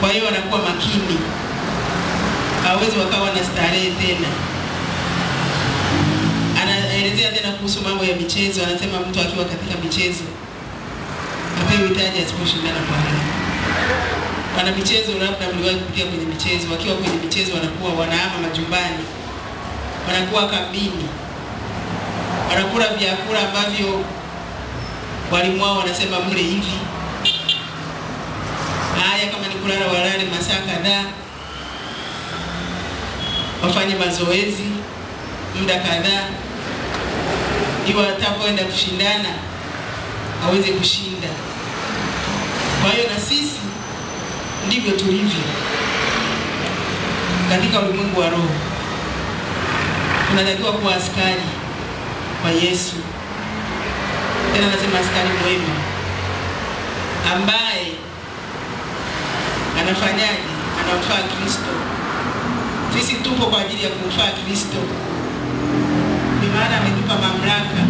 Kwa hiyo wanakuwa makini, hawezi wakawa na starehe tena. Anaelezea tena kuhusu mambo ya michezo. Anasema mtu akiwa katika michezo hapewi taji asiposhindana kwa haki. Wana michezo, labda mliwahi kupitia kwenye michezo, wakiwa kwenye michezo wanakuwa wanahama majumbani, wanakuwa kambini, wanakula vyakula ambavyo walimu wao wanasema mle hivi. Haya, kama ni kulala walale masaa kadhaa, wafanye mazoezi muda kadhaa, ili watapoenda kushindana waweze kushinda. Kwa hiyo na sisi ndivyo tulivyo katika ulimwengu wa roho. Tunatakiwa kuwa askari kwa Yesu. Tena nasema askari mwema ambaye anafanyaje? Anamfaa Kristo. Sisi tupo kwa ajili ya kumfaa Kristo. Ni maana ametupa mamlaka.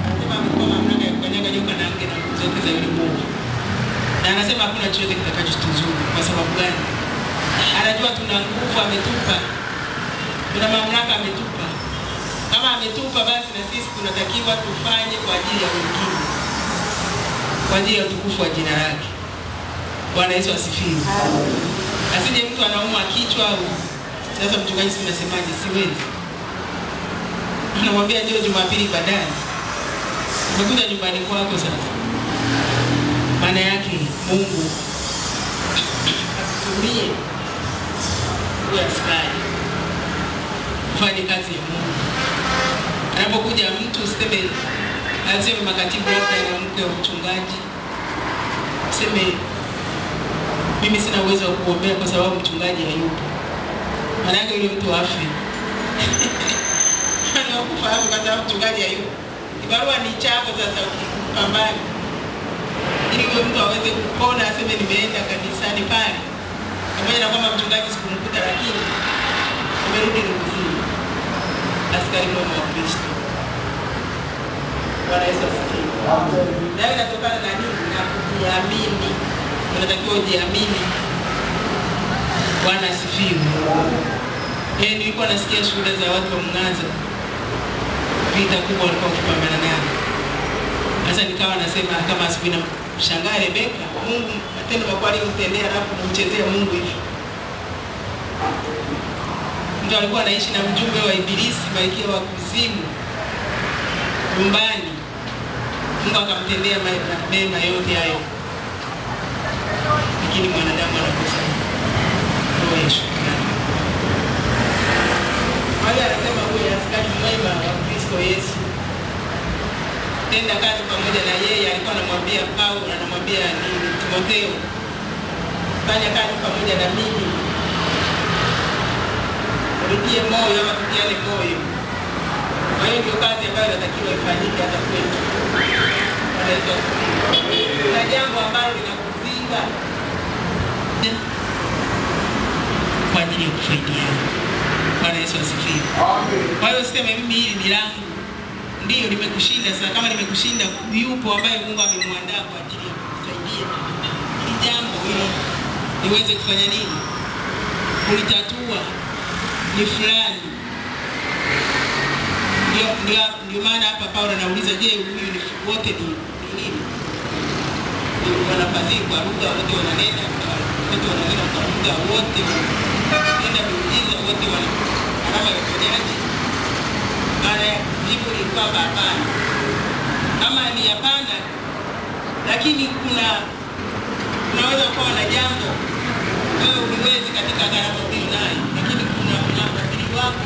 Anasema ametupa mamlaka ya kukanyaga nyoka na nge na nguvu zote za yule mwovu. Na anasema hakuna chochote kitakachotuzuru. Kwa sababu gani? Anajua tuna nguvu ametupa. Tuna mamlaka ametupa. Kama ametupa, basi na sisi tunatakiwa tufanye kwa ajili ya wengine. Kwa ajili ya utukufu wa jina lake. Bwana Yesu asifiwe. Asije mtu anaumwa kichwa au sasa mchungaji simesemaje, siwezi. Anamwambia njoo Jumapili baadaye. Umekuja nyumbani kwako sasa. Maana yake Mungu atutumie kwa askari kufanya kazi ya Mungu. Anapokuja mtu useme aseme makatibu labda na mke wa mchungaji. Useme mimi sina uwezo wa kuombea kwa sababu mchungaji hayupo. Maana yake yule mtu afi. Anakufahamu kwa sababu mchungaji hayupo. Barua ni chako sasa ukipambana. Ili huyo mtu aweze kupona aseme nimeenda kanisani pale. Pamoja na kwamba mchungaji sikumkuta lakini nimerudi nikuzimu. Askari mwema wa Kristo. Bwana Yesu asifiwe. Amen. Leo inatokana na nini? Na kujiamini. Unatakiwa ujiamini. Bwana asifiwe. Nilikuwa nasikia shuhuda za watu wa Mwanza. Vita kubwa walikuwa kupambana nayo. Sasa nikawa nasema kama asipina mshangaa Rebeka, Mungu matendo makubwa aliyomtendea alafu kumchezea Mungu hivi. Mtu alikuwa anaishi na mjumbe wa Ibilisi, malkia wa kuzimu nyumbani. Mungu akamtendea mema yote hayo. Lakini mwanadamu anakosa roho ya shukrani. Wale anasema huyu askari mwema wa Kristo Yesu. Tenda kazi pamoja na yeye, alikuwa anamwambia Paulo, anamwambia Timotheo, fanya kazi pamoja na mimi. Unitie moyo ama tutiane moyo. Kwa hiyo ndio kazi ambayo inatakiwa ifanyike hata kwetu. Kuna jambo ambalo linakuzinga kwa ajili ya kufaidiana. Bwana Yesu asifiwe. Amen. Kwa hiyo usiseme mimi hili ni langu. Ndio nimekushinda sasa, kama nimekushinda yupo ambaye Mungu amemwandaa kwa ajili ya kusaidia. Hili jambo hili niweze kufanya nini? Kulitatua ni fulani. Ndio maana hapa Paulo anauliza, je, huyu ni wote ni nini? Ni wanafasiri kwa lugha, wote wananena, wote wananena kwa lugha, wote wanatenda miujiza, wote wana alama ya uponyaji. Baada jibu ni kwamba hapana. Kama ni hapana, lakini unaweza kuwa na jambo wewe uliwezi katika gharama hiyo nayo, lakini kuna mnafadhili wako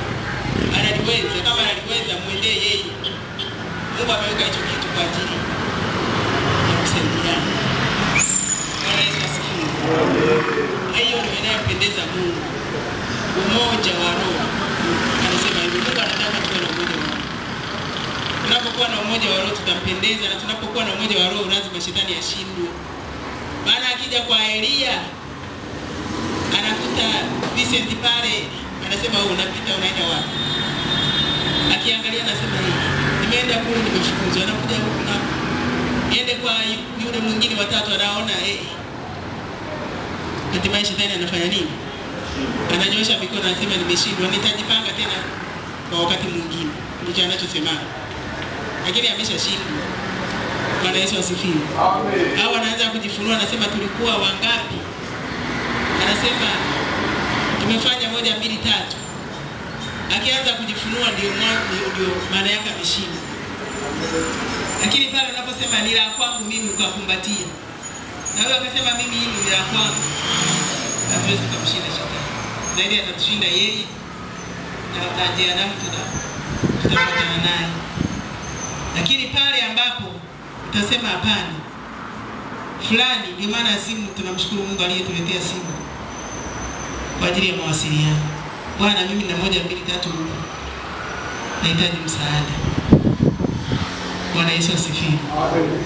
analiweza. Kama analiweza muendee yeye. Mungu ameweka hicho kitu kwa ajili ya kusaidiana. Bwana Yesu asifiwe. Hiyo ndio inayopendeza Mungu. Umoja wa roho. Anasema hivi, Mungu anataka tuwe na umoja wa roho. Tunapokuwa na umoja wa roho tutampendeza, na tunapokuwa na umoja wa roho lazima shetani ashindwe. Maana akija kwa Elia anakuta Vincent pale, anasema wewe unapita unaenda wapi? Akiangalia anasema hivi, nimeenda kule nimefukuzwa, anakuja huku na niende kwa yule mwingine watatu, anaona hatimaye shetani anafanya nini? Ananyosha mikono anasema nimeshindwa, nitajipanga tena kwa wakati mwingine. Ndicho anachosema. Lakini ameshashindwa. Bwana Yesu asifiwe. Amen. Hao anaanza kujifunua, anasema tulikuwa wangapi? Anasema tumefanya 1 2 3. Akianza kujifunua ndio maana yake ameshinda. Lakini pale anaposema ni la kwangu mimi ukakumbatia. Na wewe akasema mimi hili ni la kwangu. Hatuwezi kumshinda shetani. Zaidi atatushinda yeye na jehanamu tutapatana naye. Lakini pale ambapo utasema hapana fulani, ndio maana simu tunamshukuru Mungu aliyetuletea simu kwa ajili ya mawasiliano. Bwana mimi na 1 2 3 huko nahitaji msaada. Bwana Yesu asifiwe. Amen.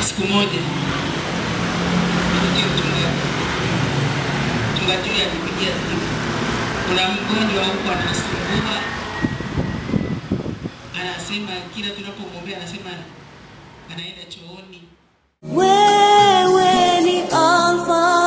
Siku moja mchungaji alipigia simu. Kuna mgonjwa huko anasumbua. Anasema kila tunapomwombea anasema anaenda chooni. Wewe ni Alpha